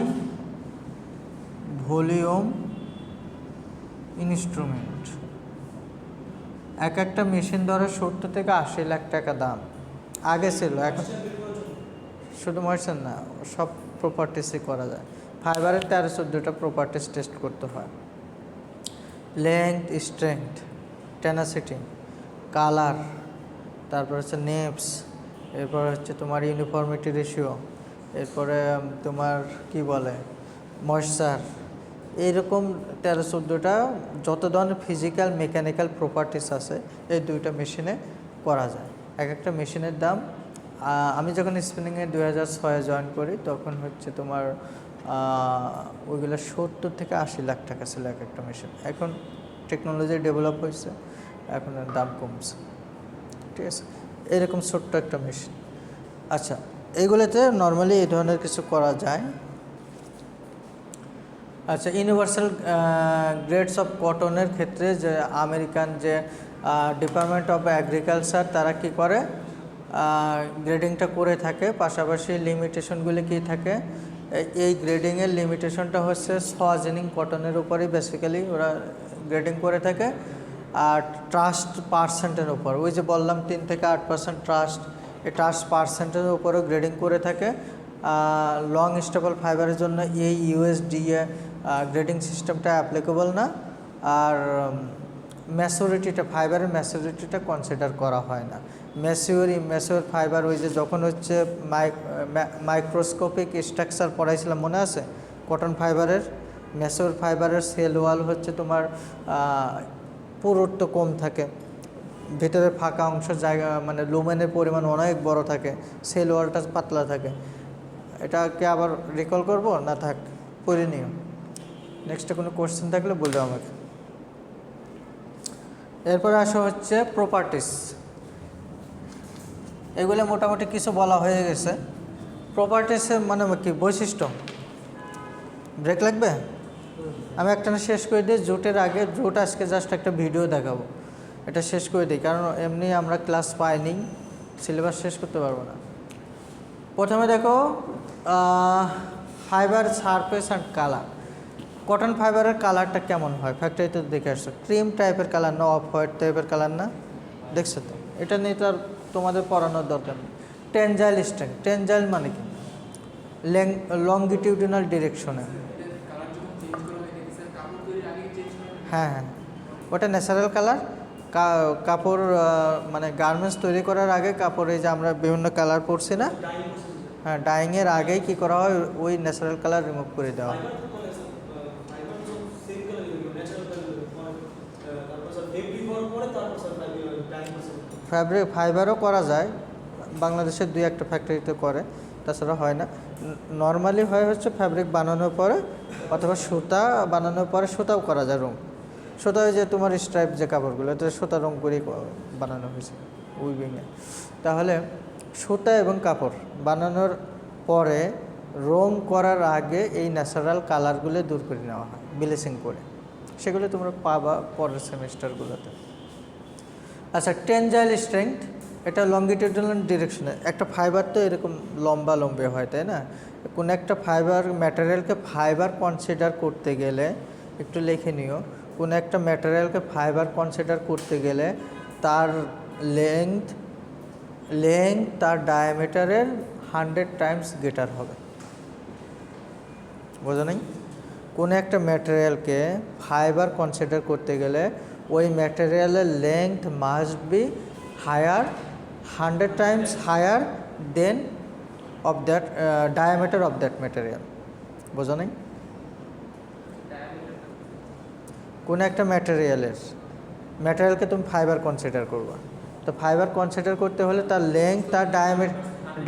ভলিউম ইনস্ট্রুমেন্ট। এক একটা মেশিন ধরে 70 থেকে 80 লাখ টাকা দাম আগে ছিল, এখন শুধু ময়েশ্চার না, সব প্রপার্টিসই করা যায়। ফাইবারের 13-14টা প্রপার্টিস টেস্ট করতে হয়। লেংথ, স্ট্রেংথ, টেনাসিটি, কালার, তারপর হচ্ছে নেপস, এরপর হচ্ছে তোমার ইউনিফর্মিটি রেশিও, এরপরে তোমার কি বলে ময়েশ্চার, এইরকম 13-14টা যত ধরনের ফিজিক্যাল মেকানিক্যাল প্রপার্টিস আছে এই দুইটা মেশিনে করা যায়। এক একটা মেশিনের দাম, আমি যখন স্পিনিংয়ে 2006-এ জয়েন করি তখন হচ্ছে তোমার ওইগুলো 70 থেকে 80 লাখ টাকা ছিল এক একটা মেশিন। এখন টেকনোলজি ডেভেলপ হয়েছে, এখন এর দাম কমছে। ঠিক আছে, এরকম ছোট্ট একটা মেশিন। আচ্ছা, এইগুলোতে নর্মালি এই ধরনের কিছু করা যায়। আচ্ছা, ইউনিভার্সাল গ্রেডস অফ কটনের ক্ষেত্রে যে আমেরিকান যে ডিপার্টমেন্ট অফ এগ্রিকালচার তারা কি করে, গ্রেডিংটা করে থাকে। পাশাপাশি লিমিটেশনগুলি কি থাকে, এই গ্রেডিংয়ের লিমিটেশনটা হচ্ছে সোয়াজিনিং কটনের উপরেই বেসিক্যালি ওরা গ্রেডিং করে থাকে। আর ট্রাস্ট পার্সেন্টের উপর, ওই যে বললাম 3 থেকে 8% ট্রাস্ট, এই ট্রাস্ট পার্সেন্টের উপরেও গ্রেডিং করে থাকে। লং স্টেবল ফাইবারের জন্য এই ইউএসডিএ গ্রেডিং সিস্টেমটা অ্যাপ্লিকেবল না। আর ম্যাচুরিটিটা, ফাইবারের ম্যাচুরিটিটা কনসিডার করা হয় না। ম্যাচিওর ফাইবার, ওই যে যখন হচ্ছে মাইক্রোস্কোপিক স্ট্রাকচার পড়াইছিলাম মনে আছে কটন ফাইবারের, ম্যাচিওর ফাইবারের সেল ওয়াল হচ্ছে তোমার পুরুত্ব কম থাকে, ভেতরে ফাঁকা অংশ জায়গা মানে লুমেনের পরিমাণ অনেক বড় থাকে, সেল ওয়ালটা পাতলা থাকে। এটাকে আবার রিকল করব না, থাক পড়ে নিও। নেক্সটে কোনো কোশ্চেন থাকলে বলবে আমাকে। এরপরে আসা হচ্ছে প্রপার্টিস। এগুলো মোটামুটি কিছু বলা হয়ে গেছে। প্রপার্টিসের মানে কি বৈশিষ্ট্য। ব্রেক লাগবে? আমি একটা শেষ করে দিই জুটের আগে। জুট আজকে জাস্ট একটা ভিডিও দেখাবো, এটা শেষ করে দিই, কারণ এমনি আমরা ক্লাস পাইনি, সিলেবাস শেষ করতে পারবো না। প্রথমে দেখো fibre surface and colour. Cotton ফাইবারের কালারটা কেমন হয় ফ্যাক্টরিতে দেখে আসছো, ক্রিম টাইপের কালার না, অফ হোয়াইট টাইপের কালার না, দেখছো তো? এটা নিয়ে তো আর তোমাদের পড়ানোর দরকার নেই। টেনজাইল স্ট্রেংথ, টেনজাইল মানে কি? লংগিটিউডিনাল ডিরেকশনে। হ্যাঁ হ্যাঁ, ওটা ন্যাচারাল কালার। কাপড় মানে গার্মেন্টস তৈরি করার আগে কাপড়ে যে আমরা বিভিন্ন কালার পরছি না, হ্যাঁ, ডাইংয়ের আগেই কী করা হয়, ওই ন্যাচারাল কালার রিমুভ করে দেওয়া হয়। ফাইবারও করা যায়, বাংলাদেশের 2-1টা ফ্যাক্টরিতে করে, তাছাড়া হয় না। নর্মালি হয় হচ্ছে ফ্যাব্রিক বানানোর পরে অথবা সুতা বানানোর পরে সুতাও করা যায় রং। সুতা ওই যে তোমার স্ট্রাইপ যে কাপড়গুলো, এটা সুতা রং করেই বানানো হয়েছে উইভিংয়ে। তাহলে সুতা এবং কাপড় বানানোর পরে রং করার আগে এই ন্যাচারাল কালারগুলো দূর করে নেওয়া হয় ব্লিচিং করে, সেগুলো তোমরা পাবা পরের সেমিস্টারগুলোতে। আচ্ছা, টেনজাইল স্ট্রেংথ, এটা লংগিটিউডিনাল ডিরেকশনে। একটা ফাইবার তো এরকম লম্বা লম্বে হয়, তাই না? কোন একটা ফাইবার ম্যাটেরিয়ালকে ফাইবার কনসিডার করতে গেলে, একটু লিখে নিও, কোন একটা ম্যাটেরিয়ালকে ফাইবার কনসিডার করতে গেলে তার লেংথ তার ডায়ামিটারের 100 টাইমস গ্রেটার হবে। বোঝা নেই? কোনো একটা ম্যাটেরিয়ালকে ফাইবার কনসিডার করতে গেলে ওই ম্যাটেরিয়ালের length must be higher 100 times higher than of that diameter of that ম্যাটেরিয়াল। বোঝা নেই? কোনো একটা ম্যাটেরিয়ালকে তুমি ফাইবার কনসিডার করবা, তো ফাইবার কনসিডার করতে হলে তার লেংথ তার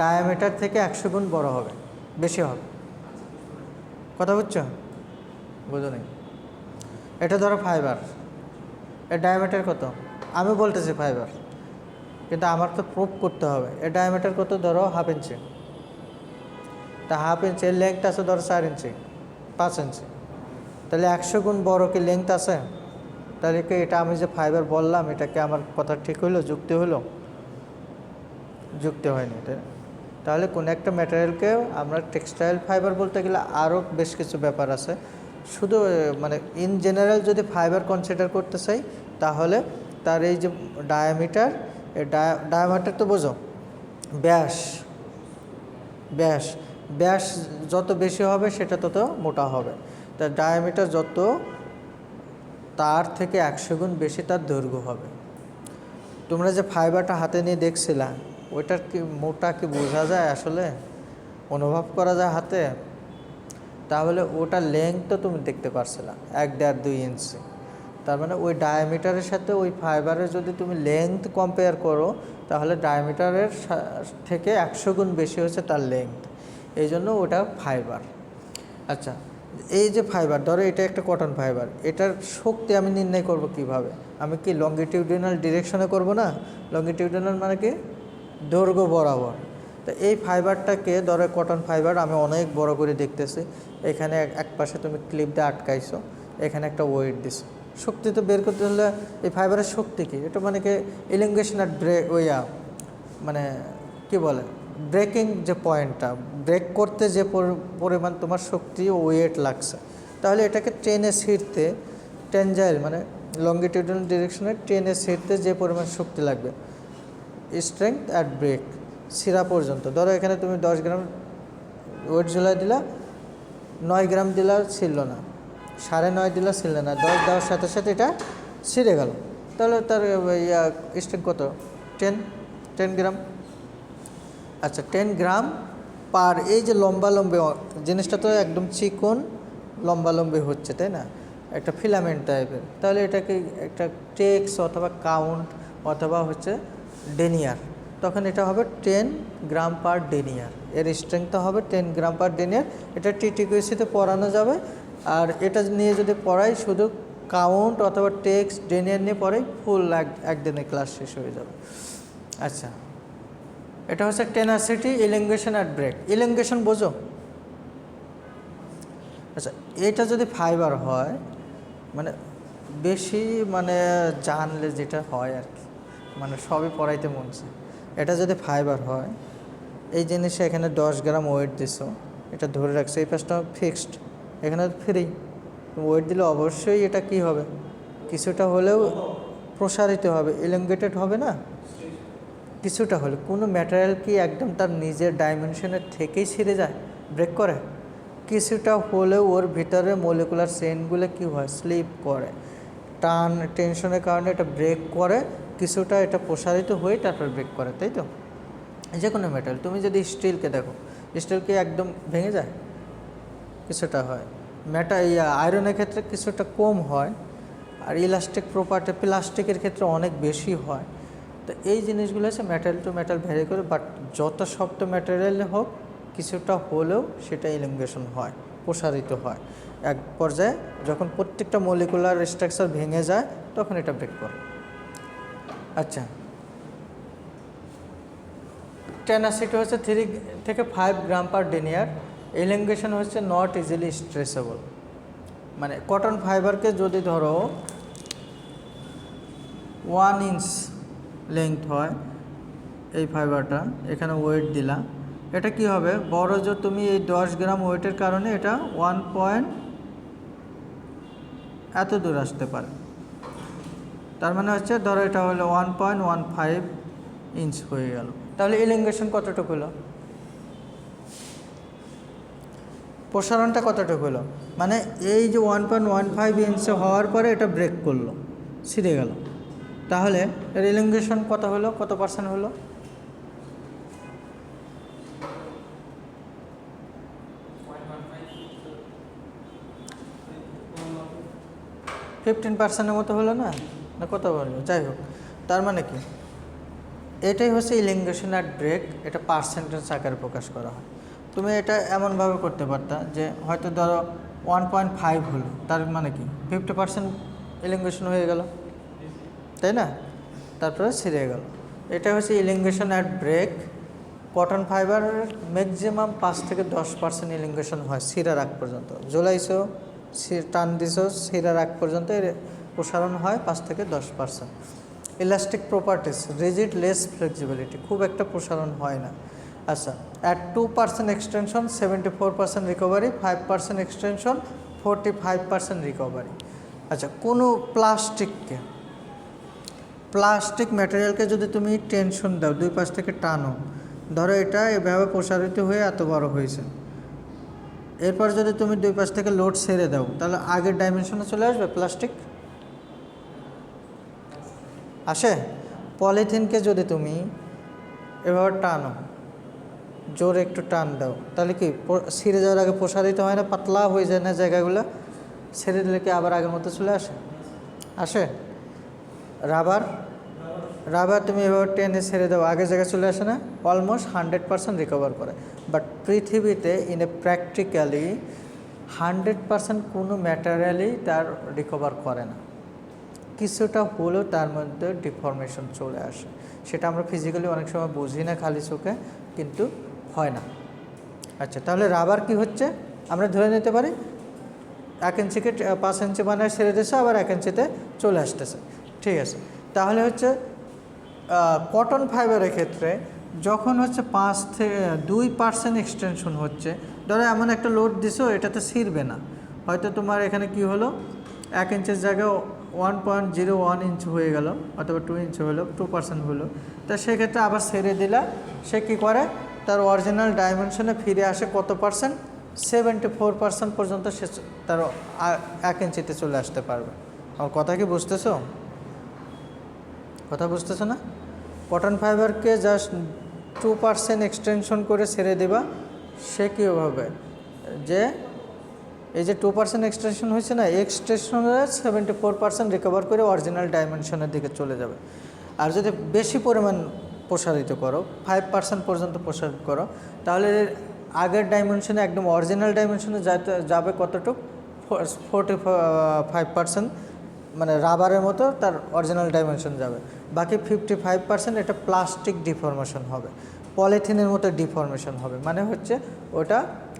ডায়ামিটার থেকে 100 গুণ বড় হবে, বেশি হবে। কথা বুঝছো? বুঝো নেই? এটা ধরো ফাইবার, এর ডায়ামিটার কত? আমি বলতেছি ফাইবার, কিন্তু আমার তো প্রুভ করতে হবে। এর ডায়ামিটার কত? ধরো 1/2 ইঞ্চি। তা 1/2 ইঞ্চি, এর লেংথ আছে ধরো 4 ইঞ্চি, 5 ইঞ্চি। তাহলে 100 গুণ বড় কি লেংথ আছে? তাহলে কি এটা আমি যে ফাইবার বললাম, এটা কি আমার কথা ঠিক হইলো, যুক্তি হইলো? যুক্তি হয়নি, তাই না? তাহলে কোনো একটা ম্যাটেরিয়ালকে আমরা টেক্সটাইল ফাইবার বলতে গেলে আরও বেশ কিছু ব্যাপার আছে। শুধু মানে ইন জেনারেল যদি ফাইবার কনসিডার করতে চাই, তাহলে তার এই যে ডায়ামিটার, এই ডায়ামিটার তো বোঝো, ব্যাস যত বেশি হবে সেটা তত মোটা হবে। তার ডায়ামিটার যত, তার থেকে 100 গুণ বেশি তার দৈর্ঘ্য হবে। তোমরা যে ফাইবারটা হাতে নিয়ে দেখছিলা, ওইটার কি মোটা কি বোঝা যায় আসলে, অনুভব করা যায় হাতে? তাহলে ওটার লেংথ তো তুমি দেখতে পারছিলা 1-1.5-2 ইঞ্চি। তার মানে ওই ডায়ামিটারের সাথে ওই ফাইবারের যদি তুমি লেংথ কম্পেয়ার করো, তাহলে ডায়ামিটারের থেকে 100 গুণ বেশি হচ্ছে তার লেংথ, এই জন্য ওটা ফাইবার। আচ্ছা, এই যে ফাইবার, ধরো এটা একটা কটন ফাইবার, এটার শক্তি আমি নির্ণয় করব কিভাবে? আমি কি লংগিটিউডিনাল ডিরেকশনে করব না? লংগিটিউডিনাল মানে কি? দৈর্ঘ্য বরাবর। তো এই ফাইবারটাকে, ধরো কটন ফাইবার আমি অনেক বড় করে দেখতেছি, এখানে এক পাশে তুমি ক্লিপ দিয়ে আটকাইছো, এখানে একটা ওয়েট দিছো, শক্তি তো বের করতে হলে এই ফাইবারের শক্তি কি? এটা মানে কি এলিঙ্গেশন আর মানে কি বলে, ব্রেকিং যে পয়েন্টটা, ব্রেক করতে যে পরিমাণ তোমার শক্তি ওয়েট লাগছে, তাহলে এটাকে টেনে ছিঁড়তে, টেনজাইল মানে লংগিটিউডিনাল ডিরেকশনে টেনে ছিঁড়তে যে পরিমাণ শক্তি লাগবে, স্ট্রেংথ অ্যাট ব্রেক ছিঁড়া পর্যন্ত। ধরো এখানে তুমি 10 গ্রাম ওয়েট ঝুলাই দিলা, 9 গ্রাম দিলা, ছিঁড়ল না, 9.5 দিলা, ছিঁড়লে না, 10 দেওয়ার সাথে সাথে এটা ছিঁড়ে গেল, তাহলে তার স্ট্রেংথ কত? 10 গ্রাম। আচ্ছা, 10 গ্রাম পার, এই যে লম্বালম্বি জিনিসটা তো একদম চিকন লম্বালম্বি হচ্ছে, তাই না? একটা ফিলামেন্ট টাইপের, তাহলে এটাকে একটা টেক্স অথবা কাউন্ট অথবা হচ্ছে ডেনিয়ার, তখন এটা হবে 10 গ্রাম পার ডেনিয়ার। এর স্ট্রেংথটা হবে 10 গ্রাম পার ডেনিয়ার। এটা টিটিকিউসিতে পড়ানো যাবে, আর এটা নিয়ে যদি পড়াই শুধু কাউন্ট অথবা টেক্স ডেনিয়ার নিয়ে পড়াই, ফুল একদিনে ক্লাস শেষ হয়ে যাবে। আচ্ছা, এটা হচ্ছে টেনাসিটি, ইলেঙ্গেশন আর ব্রেক। ইলেঙ্গেশন বোঝো? আচ্ছা, এটা যদি ফাইবার হয় মানে বেশি মানে জানলে যেটা হয় আর কি, মানে সবই পড়াইতে মন চায়। এটা যদি ফাইবার হয়, এই জিনিসে এখানে 10 গ্রাম ওয়েট দিছো, এটা ধরে রাখছে, এই পাশটা ফিক্সড, এখানে ফ্রি। ওয়েট দিলে অবশ্যই এটা কি হবে, কিছুটা হলেও প্রসারিত হবে, এলঙ্গেটেড হবে না? কিছুটা হলে। কোনো ম্যাটেরিয়াল কি একদম তার নিজের ডাইমেনশনের থেকেই ছিঁড়ে যায়, ব্রেক করে? কিছুটা হলেও ওর ভিতরে মলিকুলার চেইনগুলো কি হয়, স্লিপ করে, টান টেনশনের কারণে এটা ব্রেক করে, কিছুটা এটা প্রসারিত হয়ে তারপর ব্রেক করে, তাই তো? যে কোনো মেটাল, তুমি যদি স্টিলকে দেখো, স্টিলকে একদম ভেঙে যায়? কিছুটা হয়। আয়রনের ক্ষেত্রে কিছুটা কম হয়, আর ইলাস্টিক প্রপার্টি প্লাস্টিকের ক্ষেত্রে অনেক বেশি হয়। তো এই জিনিসগুলো হচ্ছে ম্যাটেরিয়াল টু ম্যাটেরিয়াল ভ্যারি করে, বাট যত শক্ত ম্যাটেরিয়াল হোক কিছুটা হলেও সেটা ইলঙ্গেশন হয়, প্রসারিত হয়। এক পর্যায়ে যখন প্রত্যেকটা মলিকুলার স্ট্রাকচার ভেঙে যায় তখন এটা ব্রেক করে। আচ্ছা, টেনাসিটি হচ্ছে 3 থেকে 5 গ্রাম পার ডেনিয়ার। এলিঙ্গেশন হচ্ছে নট ইজিলি স্ট্রেসেবল। মানে কটন ফাইবারকে যদি ধরো 1 ইঞ্চ লেংথ হয় এই ফাইবারটা, এখানে ওয়েট দিলা, এটা কি হবে, বড় যে তুমি এই 10 গ্রাম ওয়েটের কারণে এটা 1 পয়েন্ট এত দূর আসতে পারে। তার মানে হচ্ছে ধরো এটা হলো 1.15 ইঞ্চ হয়ে গেল। তাহলে এলিঙ্গেশন কতটুকু হলো, প্রসারণটা কতটুকু হলো? মানে এই যে 1.15 ইঞ্চ হওয়ার পরে এটা ব্রেক করলো, ছিঁড়ে গেল, তাহলে এর এলিঙ্গেশন কত হলো, কত পার্সেন্ট হলো? 15% মতো হলো না, না কত বললো, যাই হোক। তার মানে কি, এটাই হচ্ছে ইলিঙ্গেশন অ্যাট ব্রেক, এটা পার্সেন্টেজ আকারে প্রকাশ করা হয়। তুমি এটা এমনভাবে করতে পারতা যে হয়তো ধরো 1.5 হলো, তার মানে কি 50% ইলিঙ্গেশন হয়ে গেল, তাই না? তারপরে ছিঁড়ে গেল। এটা হচ্ছে ইলিঙ্গেশন অ্যাট ব্রেক। কটন ফাইবারের ম্যাক্সিমাম 5 থেকে 10% ইলিঙ্গেশন হয় ছিঁড়ার আগ পর্যন্ত। জ্বলাইছো, টান দিছো, ছিঁড়ার আগ পর্যন্ত এর প্রসারণ হয় 5 থেকে 10%। Elastic properties, rigid, less flexibility, খুব একটা প্রসারণ হয় না। আচ্ছা, at 2% extension 74% recovery, 5% extension 45% recovery. আচ্ছা, কোনো প্লাস্টিক ম্যাটেরিয়ালকে যদি তুমি টেনশন দাও, 2 পাশ থেকে টানো, ধরো এটা এভাবে প্রসারিত হয়ে এত বড় হয়েছে, এরপর যদি তুমি 2 পাশ থেকে লোড ছেড়ে দাও, তাহলে আগের ডাইমেনশনে চলে আসবে প্লাস্টিক? আসে? পলিথিনকে যদি তুমি এভাবে টানো, জোরে একটু টান দাও, তাহলে কি ছিঁড়ে যাওয়ার আগে প্রসারিত হয় না, পাতলা হয়ে যায় না জায়গাগুলো? ছেড়ে দিলে কি আবার আগের মতো চলে আসে? রাবার তুমি এভাবে টেনে ছেড়ে দাও, আগের জায়গায় চলে আসে না? অলমোস্ট 100% রিকভার করে। বাট পৃথিবীতে প্র্যাকটিক্যালি 100% কোনো ম্যাটেরিয়ালই তার রিকভার করে না, কিছুটা হলেও তার মধ্যে ডিফরমেশন চলে আসে। সেটা আমরা ফিজিক্যালি অনেক সময় বুঝি না খালি চোখে, কিন্তু হয় না। আচ্ছা, তাহলে রাবার কি হচ্ছে, আমরা ধরে নিতে পারি 1 ইঞ্চিকে 5 ইঞ্চি বানায় ছেড়ে দিয়েছে, আবার 1 ইঞ্চিতে চলে আসতেছে, ঠিক আছে। তাহলে হচ্ছে কটন ফাইবারের ক্ষেত্রে যখন হচ্ছে 5 থেকে 2% এক্সটেনশন হচ্ছে, ধরো এমন একটা লোড দিছো, এটাতে ছিঁড়বে না, হয়তো তোমার এখানে কি হলো, 1 ইঞ্চের জায়গায় 1.01 ইঞ্চ হয়ে গেল, অথবা 2 ইঞ্চ হলো, 2% হলো, তা সেক্ষেত্রে আবার ছেড়ে দিলা, সে কী করে, তার অরিজিনাল ডাইমেনশনে ফিরে আসে কত পার্সেন্ট, 74% পর্যন্ত সে তার 1 ইঞ্চিতে চলে আসতে পারবে। আমার কথা কি বুঝতেছো? কথা বুঝতেছো না? কটন ফাইবারকে জাস্ট 2% এক্সটেনশন করে ছেড়ে দেবা, সে কী হবে, যে এই যে 2% এক্সটেনশন হয়েছে না, এক্সটেনশনের 74% রিকভার করে অরিজিনাল ডাইমেনশনের দিকে চলে যাবে। আর যদি বেশি পরিমাণ প্রসারিত করো, 5% পর্যন্ত প্রসারিত করো, তাহলে আগের ডাইমেনশনে একদম অরিজিনাল ডাইমেনশনে যাবে কতটুক, 45%, মানে রাবারের মতো তার অরিজিনাল ডাইমেনশন যাবে। বাকি 55% এটা প্লাস্টিক ডিফরমেশন হবে। পলিথিনের মতো ডিফরমেশন হবে, মানে হচ্ছে ওটা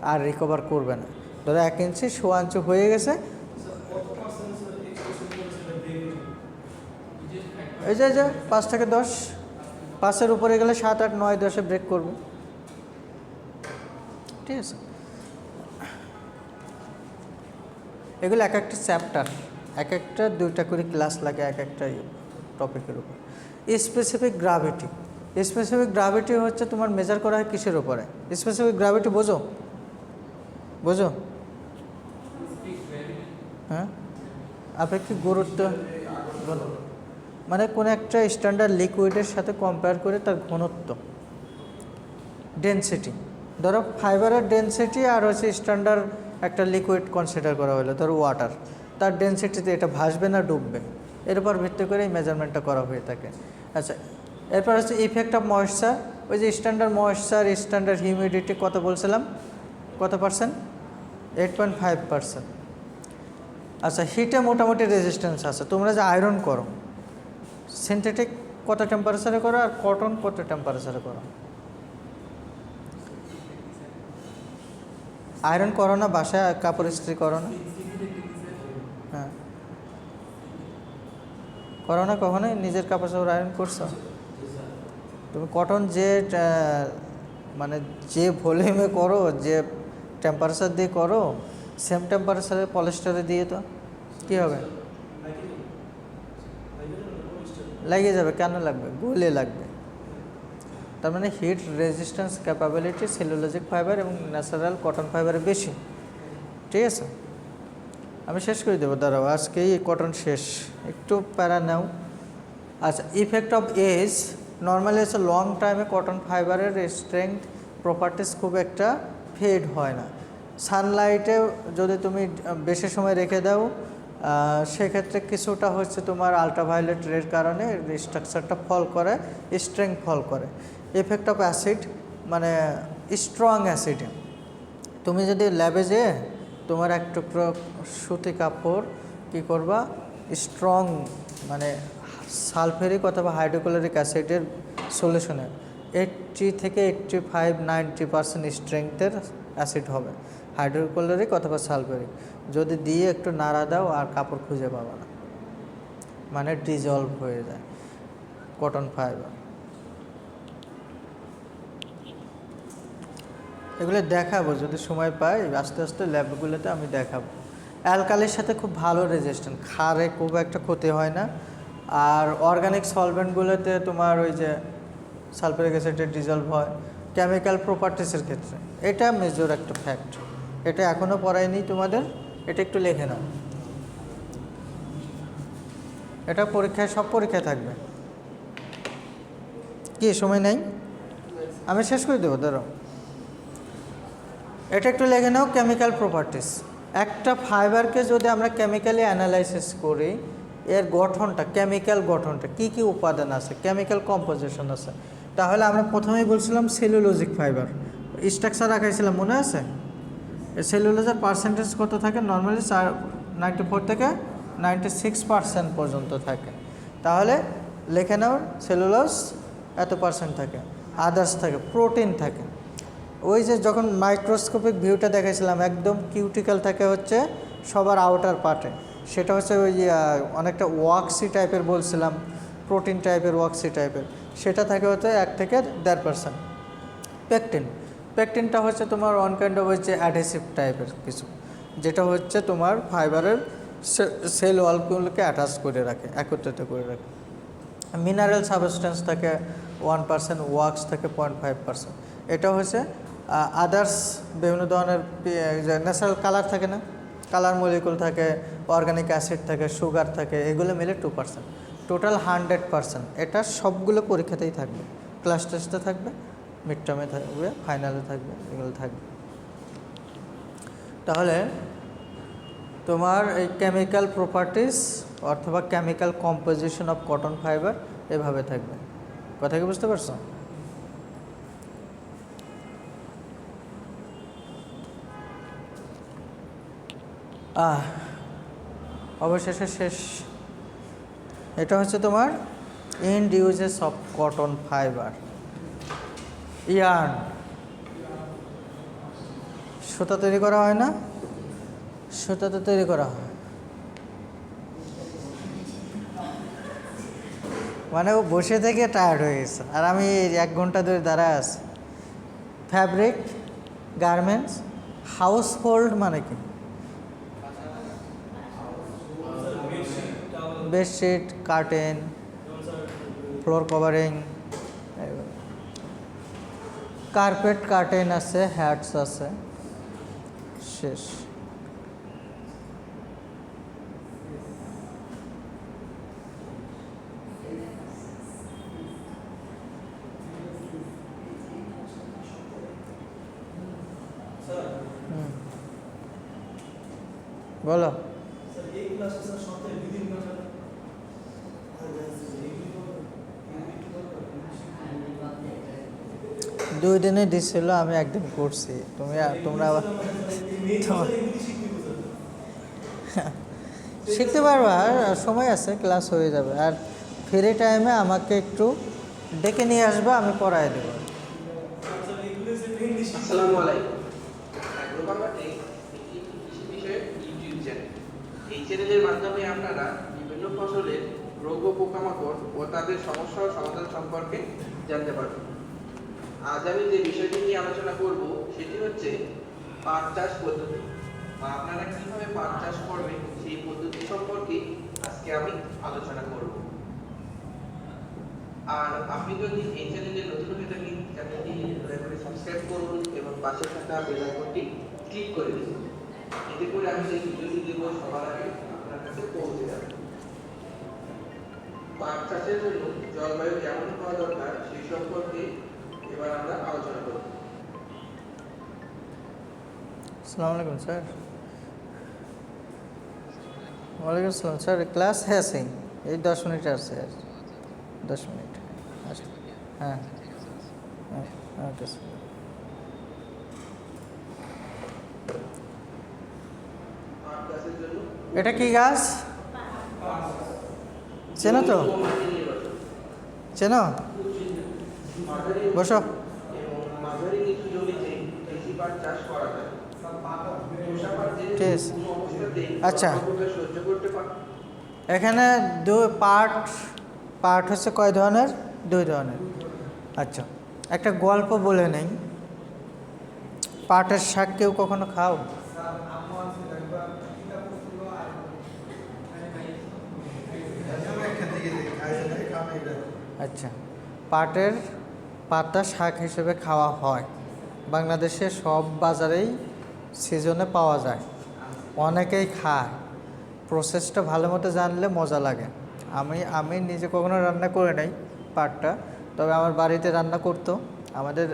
আর রিকভার করবে না। ধরো 1 ইঞ্চি 1.25 ইঞ্চি হয়ে গেছে, এই যে 5 থেকে 10, 5-এর উপরে গেলে 7, 8, 9, 10-এ ব্রেক করবে। ঠিক আছে, এগুলো এক একটা চ্যাপ্টার, এক একটা 2টা করে ক্লাস লাগে এক একটা টপিকের উপর। স্পেসিফিক গ্রাভিটি, স্পেসিফিক গ্রাভিটি হচ্ছে তোমার মেজার করা হয় কিসের উপরে? স্পেসিফিক গ্রাভিটি বোঝো? হ্যাঁ, আপেক্ষিক গুরুত্ব মানে কোনো একটা স্ট্যান্ডার্ড লিকুইডের সাথে কম্পেয়ার করে তার ঘনত্ব, ডেনসিটি। ধরো ফাইবারের ডেনসিটি আর হচ্ছে স্ট্যান্ডার্ড একটা লিকুইড কনসিডার করা হলো, ধরো ওয়াটার, তার ডেনসিটিতে এটা ভাসবে না ডুববে, এর উপর ভিত্তি করে এই মেজারমেন্টটা করা হয়ে থাকে। আচ্ছা, এরপর হচ্ছে ইফেক্ট অফ ময়েশ্চার। ওই যে স্ট্যান্ডার্ড ময়েশ্চার, স্ট্যান্ডার্ড হিউমিডিটি কত বলছিলাম, কত পার্সেন্ট? 8.5%। আচ্ছা, হিটে মোটামুটি রেজিস্ট্যান্স আছে। তোমরা যে আয়রন করো, সিনথেটিক কত টেম্পারেচারে করো আর কটন কত টেম্পারেচারে করো? আয়রন করো না, বাসায় কাপড় ইস্ত্রি করো না? হ্যাঁ, করো না কখনোই? নিজের কাপড় চাপড় আয়রন করছো? তুমি কটন যে মানে যে ভলিউমে করো, যে টেম্পারেচার দিয়ে করো, সেম টেম্পারেচারে পলিস্টারে দিয়ে তো কী হবে? লাগিয়ে যাবে। কেন লাগবে? গলে লাগবে। তার মানে heat resistance capability cellulosic fibre এবং ন্যাচারাল কটন ফাইবারে বেশি। ঠিক আছে, আমি শেষ করে দেবো, দাঁড়াও, আজকেই কটন শেষ, একটু প্যারা নাও। আচ্ছা, ইফেক্ট অফ এজ। নর্মালি হচ্ছে লং টাইমে কটন ফাইবারের স্ট্রেংথ প্রপার্টিস খুব একটা ফেড হয় না। সানলাইটে যদি তুমি বেশি সময় রেখে দাও, সেক্ষেত্রে কিছুটা হচ্ছে তোমার আলট্রাভায়োলেট রের কারণে স্ট্রাকচারটা ফল করে, স্ট্রেংথ ফল করে। ইফেক্ট অফ অ্যাসিড, মানে স্ট্রং অ্যাসিড। তুমি যদি ল্যাবে যেয়ে তোমার এক টুকরো সুতি কাপড় কী করবা, স্ট্রং মানে সালফেরিক অথবা হাইড্রোক্লোরিক অ্যাসিডের সলিউশনে 80 থেকে 85-90% স্ট্রেংথের অ্যাসিড হবে, হাইড্রোক্লোরিক অথবা সালফেরিক। যদি দিয়ে একটু নাড়া দাও আর কাপড় খুঁজে পাবা না, মানে ডিজলভ হয়ে যায় কটন ফাইবার। এগুলো দেখাবো যদি সময় পাই, আস্তে আস্তে ল্যাবগুলোতে আমি দেখাবো। অ্যালকালির সাথে খুব ভালো রেজিস্ট্যান্ট, ক্ষারে খুব একটা ক্ষতি হয় না। আর অর্গানিক সলভেন্টগুলোতে তোমার ওই যে সালফারিক অ্যাসিডের ডিজলভ হয় কেমিক্যাল প্রপার্টিসের ক্ষেত্রে। এটা মেজর একটা ফ্যাক্ট, এটা এখনও পড়ায়নি তোমাদের, এটা একটু লিখে নাও। এটা পরীক্ষায়, সব পরীক্ষায় থাকবে। কি সময় নেই? আমি শেষ করে দেবো, ধরো এটা একটু লিখে নাও। কেমিক্যাল প্রপার্টিস, একটা ফাইবারকে যদি আমরা কেমিক্যালি অ্যানালাইসিস করি, এর গঠনটা, কেমিক্যাল গঠনটা, কি কি উপাদান আছে, কেমিক্যাল কম্পোজিশন আছে, তাহলে আমরা প্রথমেই বলছিলাম সেলুলোজিক ফাইবার স্ট্রাকচার রাখাইছিলাম, মনে আছে? সেলুলোজের পার্সেন্টেজ কত থাকে? নর্মালি 94 থেকে 96% পর্যন্ত থাকে। তাহলে লিখে নাও সেলুলোজ এত পার্সেন্ট থাকে, আদার্স থাকে, প্রোটিন থাকে। ওই যে যখন মাইক্রোস্কোপিক ভিউটা দেখাইছিলাম, একদম কিউটিক্যাল থাকে হচ্ছে সবার আউটার পার্টে, সেটা হচ্ছে ওই অনেকটা ওয়াক্সি টাইপের বলছিলাম, প্রোটিন টাইপের, ওয়াক্সি টাইপের, সেটা থাকে হচ্ছে 1 থেকে 1.5%। পেকটিনটা হচ্ছে তোমার ওয়ান কাইন্ড অফ হচ্ছে অ্যাডহেসিভ টাইপের কিছু, যেটা হচ্ছে তোমার ফাইবারের সেল ওয়ালগুলোকে অ্যাটাচ করে রাখে, একত্রিত করে রাখে। মিনারেল সাবস্টেন্স থাকে 1%, ওয়াক্স থাকে 0.5%। এটা হচ্ছে আদার্স বিভিন্ন ধরনের ন্যাচারাল কালার থাকে না, কালার মলিকুল থাকে, অর্গানিক অ্যাসিড থাকে, সুগার থাকে, এগুলো মিলে 2%। টোটাল 100%। এটা সবগুলো পরীক্ষাতেই থাকবে, ক্লাস টেস্টে থাকবে, মিড টার্মে থাকবে, ফাইনালে থাকবে, এগুলো থাকবে। তাহলে তোমার এই কেমিক্যাল প্রপার্টিস অথবা chemical composition of cotton fibre এভাবে থাকবে। কথা কি বুঝতে পারছো? অবশেষে শেষ। এটা হচ্ছে তোমার end uses of cotton fibre. Yarn, সুতা তৈরি করা হয় না? সুতা তো তৈরি করা হয়। মানে ও বসে থেকে টায়ার্ড হয়ে গেছে, আর আমি 1 ঘন্টা ধরে দাঁড়ায় আছি। ফ্যাব্রিক, গার্মেন্টস, হাউস হোল্ড মানে কি? Bedsheet, curtain, floor covering, carpet, curtain আছে, হ্যাটস আছে, শেষ। বলো। 2 দিনে দিছিল, আমি 1 দিন করছি। তোমরা শিখতে পারবা, আর সময় আছে, ক্লাস হয়ে যাবে। আর ফ্রি টাইমে আমাকে একটু ডেকে নিয়ে আসবা, আমি পড়ায় দেবো। আসসালামু আলাইকুম। অ্যাগ্রোবাংলা টেক একটি কৃষি বিষয়ক ইউটিউব চ্যানেল। এই চ্যানেলের মাধ্যমে আপনারা বিভিন্ন ফসলের রোগ ও পোকামাকড় ও তাদের সমস্যা ও সমাধান সম্পর্কে জানতে পারবেন। আজ আমি যে বিষয়টি নিয়ে আলোচনা করব সেটি হচ্ছে পাট চাষ পদ্ধতি, বা আপনারা কিভাবে পাট চাষ করবেন সেই পদ্ধতি সম্পর্কে আজকে আমি আলোচনা করব। আর আপনি যদি এই চ্যানেলে নতুন হয়ে থাকেন, চ্যানেলটি দয়া করে সাবস্ক্রাইব করুন এবং পাশে থাকা বেল আইকনটি ক্লিক করে দিন। এতে করে আমি যে ভিডিওটি দেব সবার আগে আপনার কাছে পৌঁছে যাবে। পাট চাষের জন্য জলবায়ু কেমন হওয়া দরকার সেই সম্পর্কে এবার আমরা আলোচনা করব। আসসালামু আলাইকুম স্যার। ওয়ালাইকুম আসসালাম স্যার, ক্লাস है सही, এই 10 মিনিট আছে, আর 10 মিনিট। আচ্ছা, হ্যাঁ হ্যাঁ, ওকে স্যার। পাট চাষের জন্য এটা কি গাছ চেনো তো? চেনো? বসো। এবং মাঝারি নিচু জমিতে কৃষি পাট চাষ করা যায়। ঠিক আছে। কোনো অবস্থাতেই আচ্ছা, প্রভাব সহ্য করতে পারে। এখানে পাট হচ্ছে কয় ধরনের? 2 ধরনের। আচ্ছা, একটা গল্প বলে নেই। পাটের শাক কেউ কখনো খাও? আচ্ছা, পাটের পাতা শাক হিসেবে খাওয়া হয়। বাংলাদেশে সব বাজারেই সিজনে পাওয়া যায়, অনেকেই খায়। প্রসেসটা ভালো মতো জানলে মজা লাগে। আমি নিজে কখনো রান্না করে নাই পাটটা, তবে আমার বাড়িতে রান্না করতো। আমাদের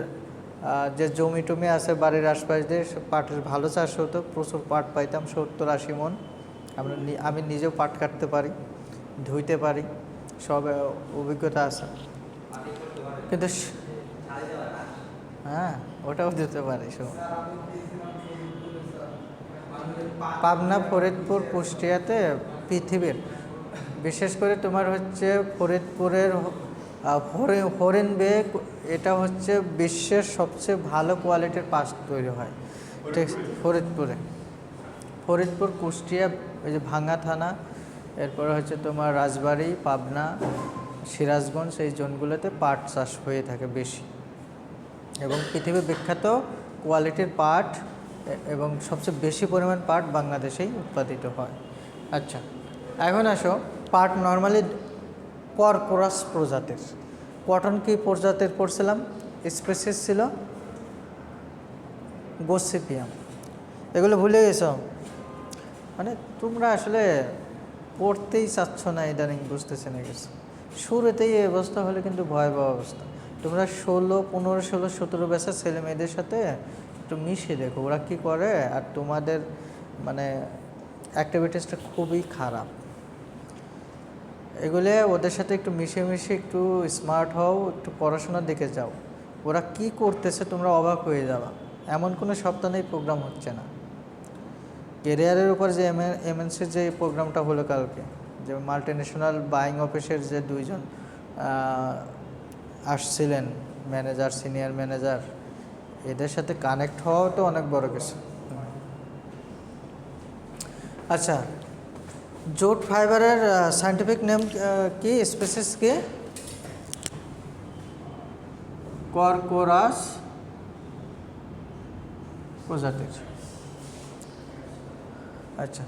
যে জমি টমি আছে বাড়ির আশপাশ দিয়ে, পাটের ভালো চাষ হতো, প্রচুর পাট পাইতাম, 70-80 মণ। আমি নিজেও পাট কাটতে পারি, ধুইতে পারি, সব অভিজ্ঞতা আছে। কিন্তু হ্যাঁ, ওটাও দিতে পারি সব। পাবনা, ফরিদপুর, কুষ্টিয়াতে পৃথিবীর, বিশেষ করে তোমার হচ্ছে ফরিদপুরের হরিণবেগ, এটা হচ্ছে বিশ্বের সবচেয়ে ভালো কোয়ালিটির পাট তৈরি হয়। ঠিক, ফরিদপুর, কুষ্টিয়া, ওই যে ভাঙ্গা থানা, এরপরে হচ্ছে তোমার রাজবাড়ী, পাবনা, সিরাজগঞ্জ, এই জোনগুলোতে পাট চাষ হয়ে থাকে বেশি, এবং পৃথিবীর বিখ্যাত কোয়ালিটির পাট এবং সবচেয়ে বেশি পরিমাণ পাট বাংলাদেশেই উৎপাদিত হয়। আচ্ছা, এখন আসো, পাট নর্মালি পরপরাস প্রজাতির। কটন কি প্রজাতির পড়ছিলাম? স্পেসিস ছিল গসিপিয়াম। এগুলো ভুলে গেছো? মানে তোমরা আসলে পড়তেই চাচ্ছ না ইদানিং, বুঝতেছে না গেছে। শুরুতেই এই অবস্থা হলে কিন্তু ভয়াবহ অবস্থা। তোমরা 16, 15, 16, 17 ব্যাচের ছেলে মেয়েদের সাথে একটু মিশে দেখো ওরা কী করে, আর তোমাদের মানে অ্যাক্টিভিটিসটা খুবই খারাপ। এগুলো ওদের সাথে একটু মিশে একটু স্মার্ট হও, একটু পড়াশোনার দিকে যাও। ওরা কি করতেছে তোমরা অবাক হয়ে যাবা। এমন কোনো সপ্তাহ নেই প্রোগ্রাম হচ্ছে না। কেরিয়ারের উপর যে এমএনসির যে প্রোগ্রামটা হলো কালকে, যে মাল্টি ন্যাশনাল বাইং অফিসের যে 2 জন আসছিলেন ম্যানেজার, সিনিয়র ম্যানেজার, এদের সাথে কানেক্ট হওয়াও তো অনেক বড় কিছু। আচ্ছা, জুট ফাইবারের সায়েন্টিফিক নেম কি, স্পেসিস কি? কর্কোরাস প্রজাতির। আচ্ছা,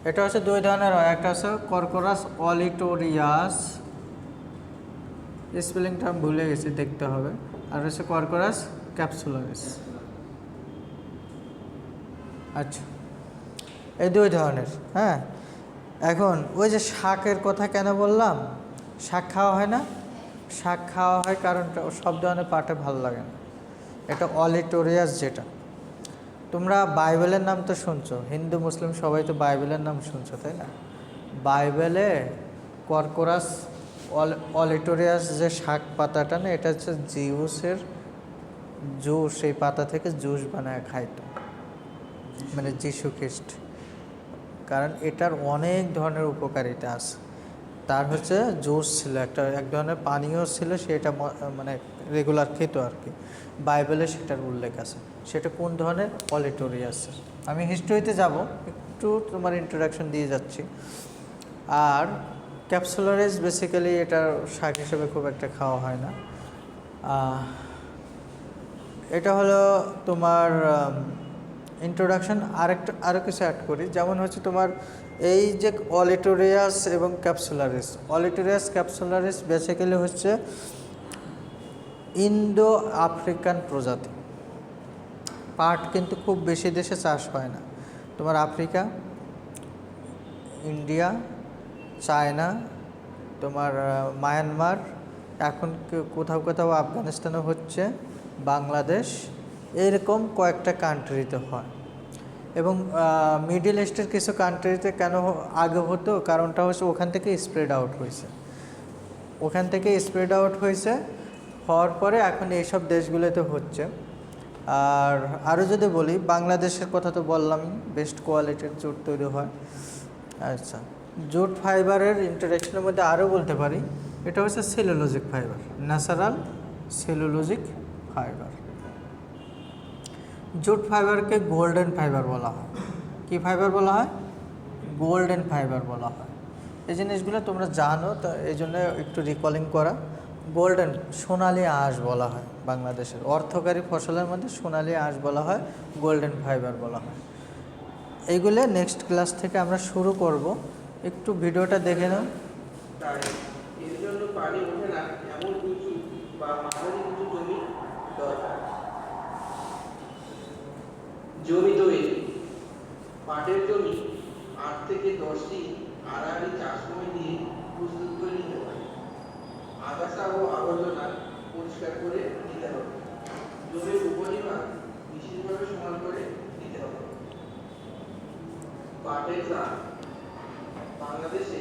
এটা হচ্ছে দুই ধরনের হয়, একটা হচ্ছে কর্কোরাস অলিটোরিয়াস, স্পেলিংটা আমি ভুলে গেছি, দেখতে হবে, আর হচ্ছে কর্কোরাস ক্যাপসুলারিস। আচ্ছা, এই দুই ধরনের। হ্যাঁ, এখন ওই যে শাকের কথা কেন বললাম, শাক খাওয়া হয় না? শাক খাওয়া হয় কারণটা সব ধরনের পাটে ভালো লাগে না। এটা অলিটোরিয়াস, যেটা তোমরা বাইবেলের নাম তো শুনছো, হিন্দু মুসলিম সবাই তো বাইবেলের নাম শুনছো, তাই না? বাইবেলে কর্কোরাস অলিটোরিয়াস যে শাক পাতাটা না, এটা হচ্ছে জিউসের জুস, সেই পাতা থেকে জুস বানায় খাইতো, মানে যিশু খ্রিস্ট। কারণ এটার অনেক ধরনের উপকারিতা আছে। তার হচ্ছে জুস ছিল, এক ধরনের পানীয় ছিল, সেটা মানে রেগুলার খেত আর কি। বাইবেলে সেটার উল্লেখ আছে। সেটা কোন ধরনের? অলিটোরিয়াসের। আমি হিস্ট্রিতে যাব, একটু তোমার ইন্ট্রোডাকশন দিয়ে যাচ্ছি। আর ক্যাপসুলারিস বেসিক্যালি এটার শাক হিসেবে খুব একটা খাওয়া হয় না। এটা হলো তোমার ইন্ট্রোডাকশন। আরও কিছু অ্যাড করি, যেমন হচ্ছে তোমার এই যে অলিটোরিয়াস এবং ক্যাপসুলারিস, অলিটোরিয়াস ক্যাপসুলারিস বেসিক্যালি হচ্ছে ইন্দো আফ্রিকান প্রজাতি। পাট কিন্তু খুব বেশি দেশে চাষ হয় না, তোমার আফ্রিকা, ইন্ডিয়া, চায়না, তোমার মায়ানমার, এখন কোথাও কোথাও আফগানিস্তানও হচ্ছে, বাংলাদেশ, এরকম কয়েকটা কান্ট্রিতে হয়। এবং মিডল ইস্টের কিছু কান্ট্রিতে কেন আগে হতো, কারণটা হচ্ছে ওখান থেকে স্প্রেড আউট হয়েছে, হওয়ার পরে এখন এইসব দেশগুলোতে হচ্ছে। আর আরও যদি বলি, বাংলাদেশের কথা তো বললামই, বেস্ট কোয়ালিটির জুট তৈরি হয়। আচ্ছা, জুট ফাইবারের ইন্টারেকশনের মধ্যে আরও বলতে পারি, এটা হচ্ছে cellulosic fibre, natural cellulosic fibre. Jute ফাইবারকে গোল্ডেন ফাইবার বলা হয়। কি ফাইবার বলা হয়? গোল্ডেন ফাইবার বলা হয়। এই জিনিসগুলো তোমরা জানো, তো এই জন্য একটু রিকলিং করা। গোল্ডেন, সোনালি আঁশ বলা হয়, বাংলাদেশের অর্থকারী ফসলের মধ্যে সোনালি আঁশ বলা হয়, গোল্ডেন ফাইবার বলা হয়। এইগুলো নেক্সট ক্লাস থেকে আমরা শুরু করব, একটু ভিডিওটা দেখে নাও। তাই এর জন্য পানি ওঠে না এমন উঁচু বা মাঝারি উঁচু জমি দরকার। জমি তৈরি, পাটের জমি 8 থেকে 10টি আড়াআড়ি চাষ জমি দিয়ে প্রস্তুত করে নিতে হয়। আগাছা ও আবর্জনা পরিষ্কার করে নিতে হবে। জমির উপরিভাগ বিশেষভাবে সমান করে দিতে হবে। পাটের চাষ, বাংলাদেশে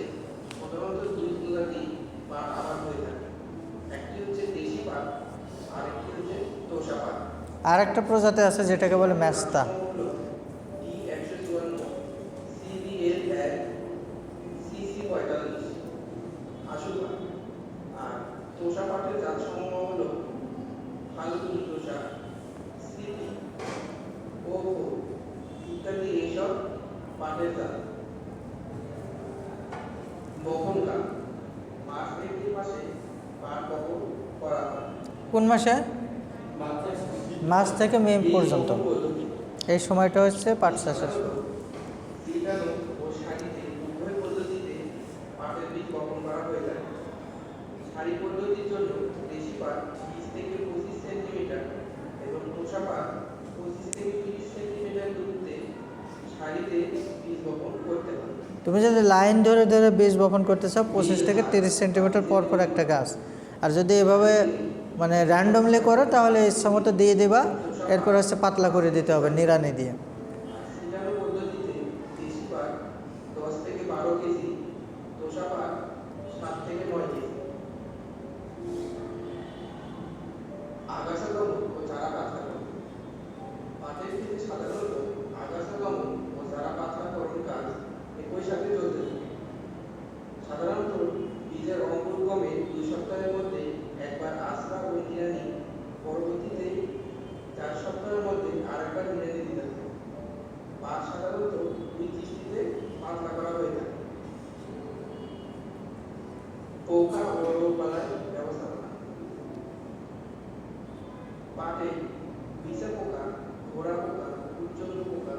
প্রধানত 2 প্রজাতি পাট আবাদ হয়ে থাকে। একটি হচ্ছে দেশি পাট, আরেকটি হচ্ছে তোষা পাট। আর একটা প্রজাতি আছে যেটাকে বলে মেস্তা। D154, CBL1, CC45 আশু পাট। আর তোষা পাটের জাতসমূহ হলো ফাল্গুনী তোষা, সিটি, ওভো ইত্যাদি। এইসব পাটের জাত। বপন কাল, মার্চ এপ্রিল মাসে পাট বপন করা হয়। কোন মাসে? মার্চ থেকে মে পর্যন্ত, এই সময়টা হচ্ছে পাট চাষের। শীতাণু ও সারিতে উভয় পদ্ধতিতে পাটের বীজ বপন করা হয়ে থাকে। সারি পদ্ধতির জন্য দেশি পাট 20 থেকে 25 সেন্টিমিটার এবং তোষা পাট 25 থেকে 30 সেন্টিমিটার দূরত্বে সারিতে বীজ বপন করতে হয়। তুমি যদি লাইন ধরে ধরে বীজ বপন করতে চাও, 25 থেকে 30 সেন্টিমিটার পর পর একটা গাছ। আর যদি এভাবে মানে র্যান্ডমলি করো, তাহলে ইচ্ছা মতো দিয়ে দেবা, এরপর হচ্ছে পাতলা করে দিতে হবে নিড়ানি দিয়ে। শীতাণু পদ্ধতিতে দেশি পাট 10 থেকে 12 কেজি, তোষা পাট 7 থেকে 9 কেজি। আগাছা দমন ও চারা পাতলাকরণ, পাটের ক্ষেত্রে সাধারণত আগাছা দমন ও চারা পাতলাকরণ কাজ একই সাথে চলতে থাকে। সাধারণত বীজের অঙ্কুরোদ্গমে 2 সপ্তাহের মধ্যে একবার আশ্রা ও পাটে বিছে পোকা, ঘোড়া পোকা, উচ্চন্দ্র পোকা,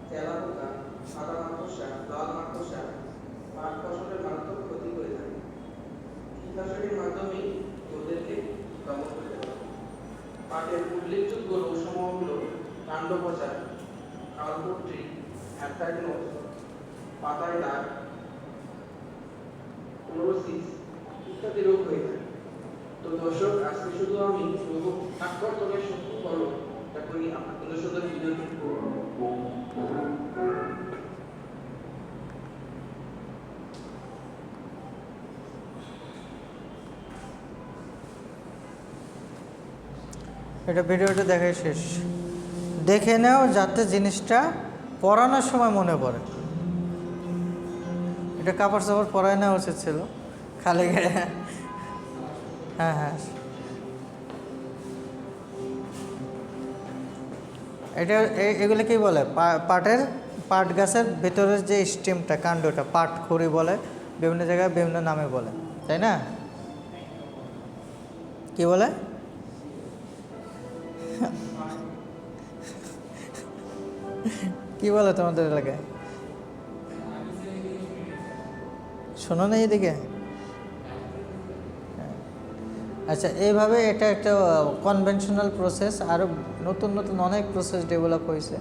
তেলা পোকা, সাদা মাকড়সা, লাল মাকড়সা পাট ফসলের মারাত্মক ক্ষতি করে থাকে। কীটনাশকের মাধ্যমে ওদেরকে দমন করতে হবে। পাটের উল্লেখযোগ্য রোগসমূহ হলো কাণ্ড পচা, কালপট্রি, অ্যানথ্রাকনোজ, পাতায় দাগ, ক্লোরোসিস ইত্যাদি রোগ হয়ে থাকে। তো দর্শক, আজকে শুধু আমি রোগ আক্রান্তনের সূক্ষ্ম করো এটা করি আপনাদের সাথে ভিডিও করব। এটা ভিডিওটা দেখাই শেষ, দেখে নাও যাতে জিনিসটা পড়ানোর সময় মনে পড়ে। এটা কাপড় চাপড় পরায় নেওয়া উচিত ছিল খালি গায়ে। হ্যাঁ হ্যাঁ, এটা এগুলো কি বলে, পাট গাছের ভেতরের যে স্টেমটা, কাণ্ডটা পাট খড়ি বলে, বিভিন্ন জায়গায় বিভিন্ন নামে বলে, তাই না? কি বলে? কি বলে তোমাদের এলাকায়? শোনো না এইদিকে? আচ্ছা, এইভাবে এটা একটা কনভেনশনাল প্রসেস, আরও নতুন নতুন অনেক প্রসেস ডেভেলপ হয়েছে।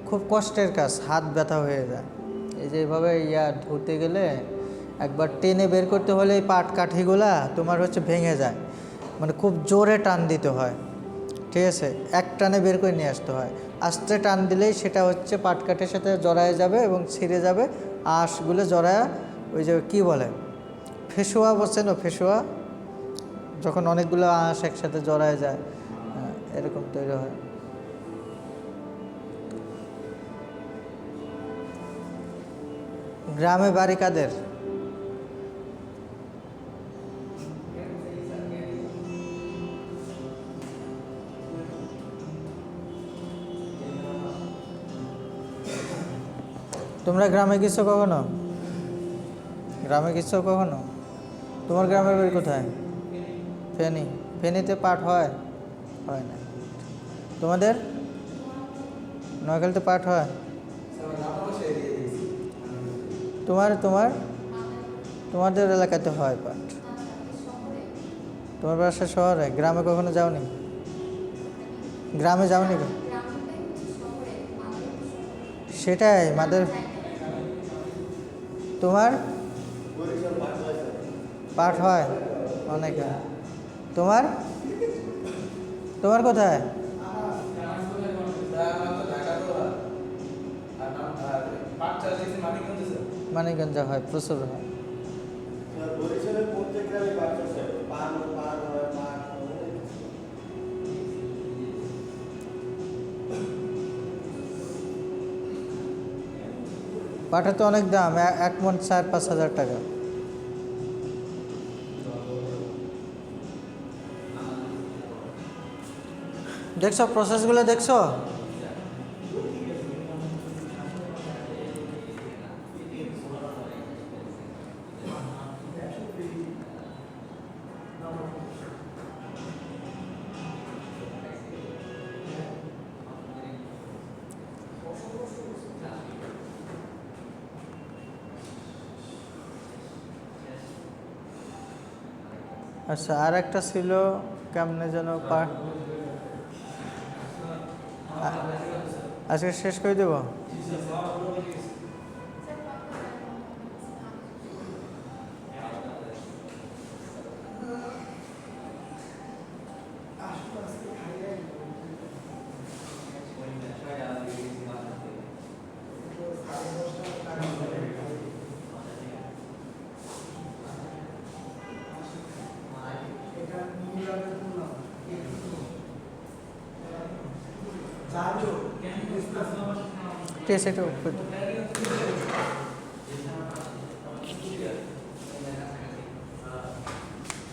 খুব কষ্টের কাজ, হাত ব্যথা হয়ে যায়। এই যে এইভাবে ধুতে গেলে একবার টেনে বের করতে হলে এই পাট কাঠিগুলা তোমার ভেঙে যায়, মানে খুব জোরে টান দিতে হয়, ঠিক আছে? এক টানে বের করে নিয়ে আসতে হয়। আস্তে টান দিলেই সেটা পাটকাঠির সাথে জড়ায় যাবে এবং ছিঁড়ে যাবে, আঁশগুলো জড়ায় ওই যে কী বলে ফেসুয়া, বলছে না ফেসুয়া, যখন অনেকগুলো আঁশ একসাথে জড়ায় যায়, এরকম তৈরি হয়। গ্রামে বাড়ি কাদের? তোমরা গ্রামে গেছো কখনো? গ্রামে গেছো কখনো? তোমার গ্রামের বাড়ি কোথায়? ফেনী। ফেনীতে পাট হয়? হয় না। তোমাদের নোয়াখালীতে পাট হয়? তোমাদের এলাকাতে হয় পাট। তোমার বাসা শহরে? গ্রামে কখনো যাওনি? গ্রামে যাওনি? সেটাই মাদের। তোমার পাট হয় অনেক। তোমার কোথায়? মানিকগঞ্জে হয়, প্রচুর হয়। পাটের তো অনেক দাম, 1 মণ 4-5 হাজার টাকা। দেখছো প্রসেসগুলো? দেখছো? আচ্ছা, আর একটা ছিল কেমনে যেন পাট, আজকে শেষ করে দেব। ঠিক আছে, এটা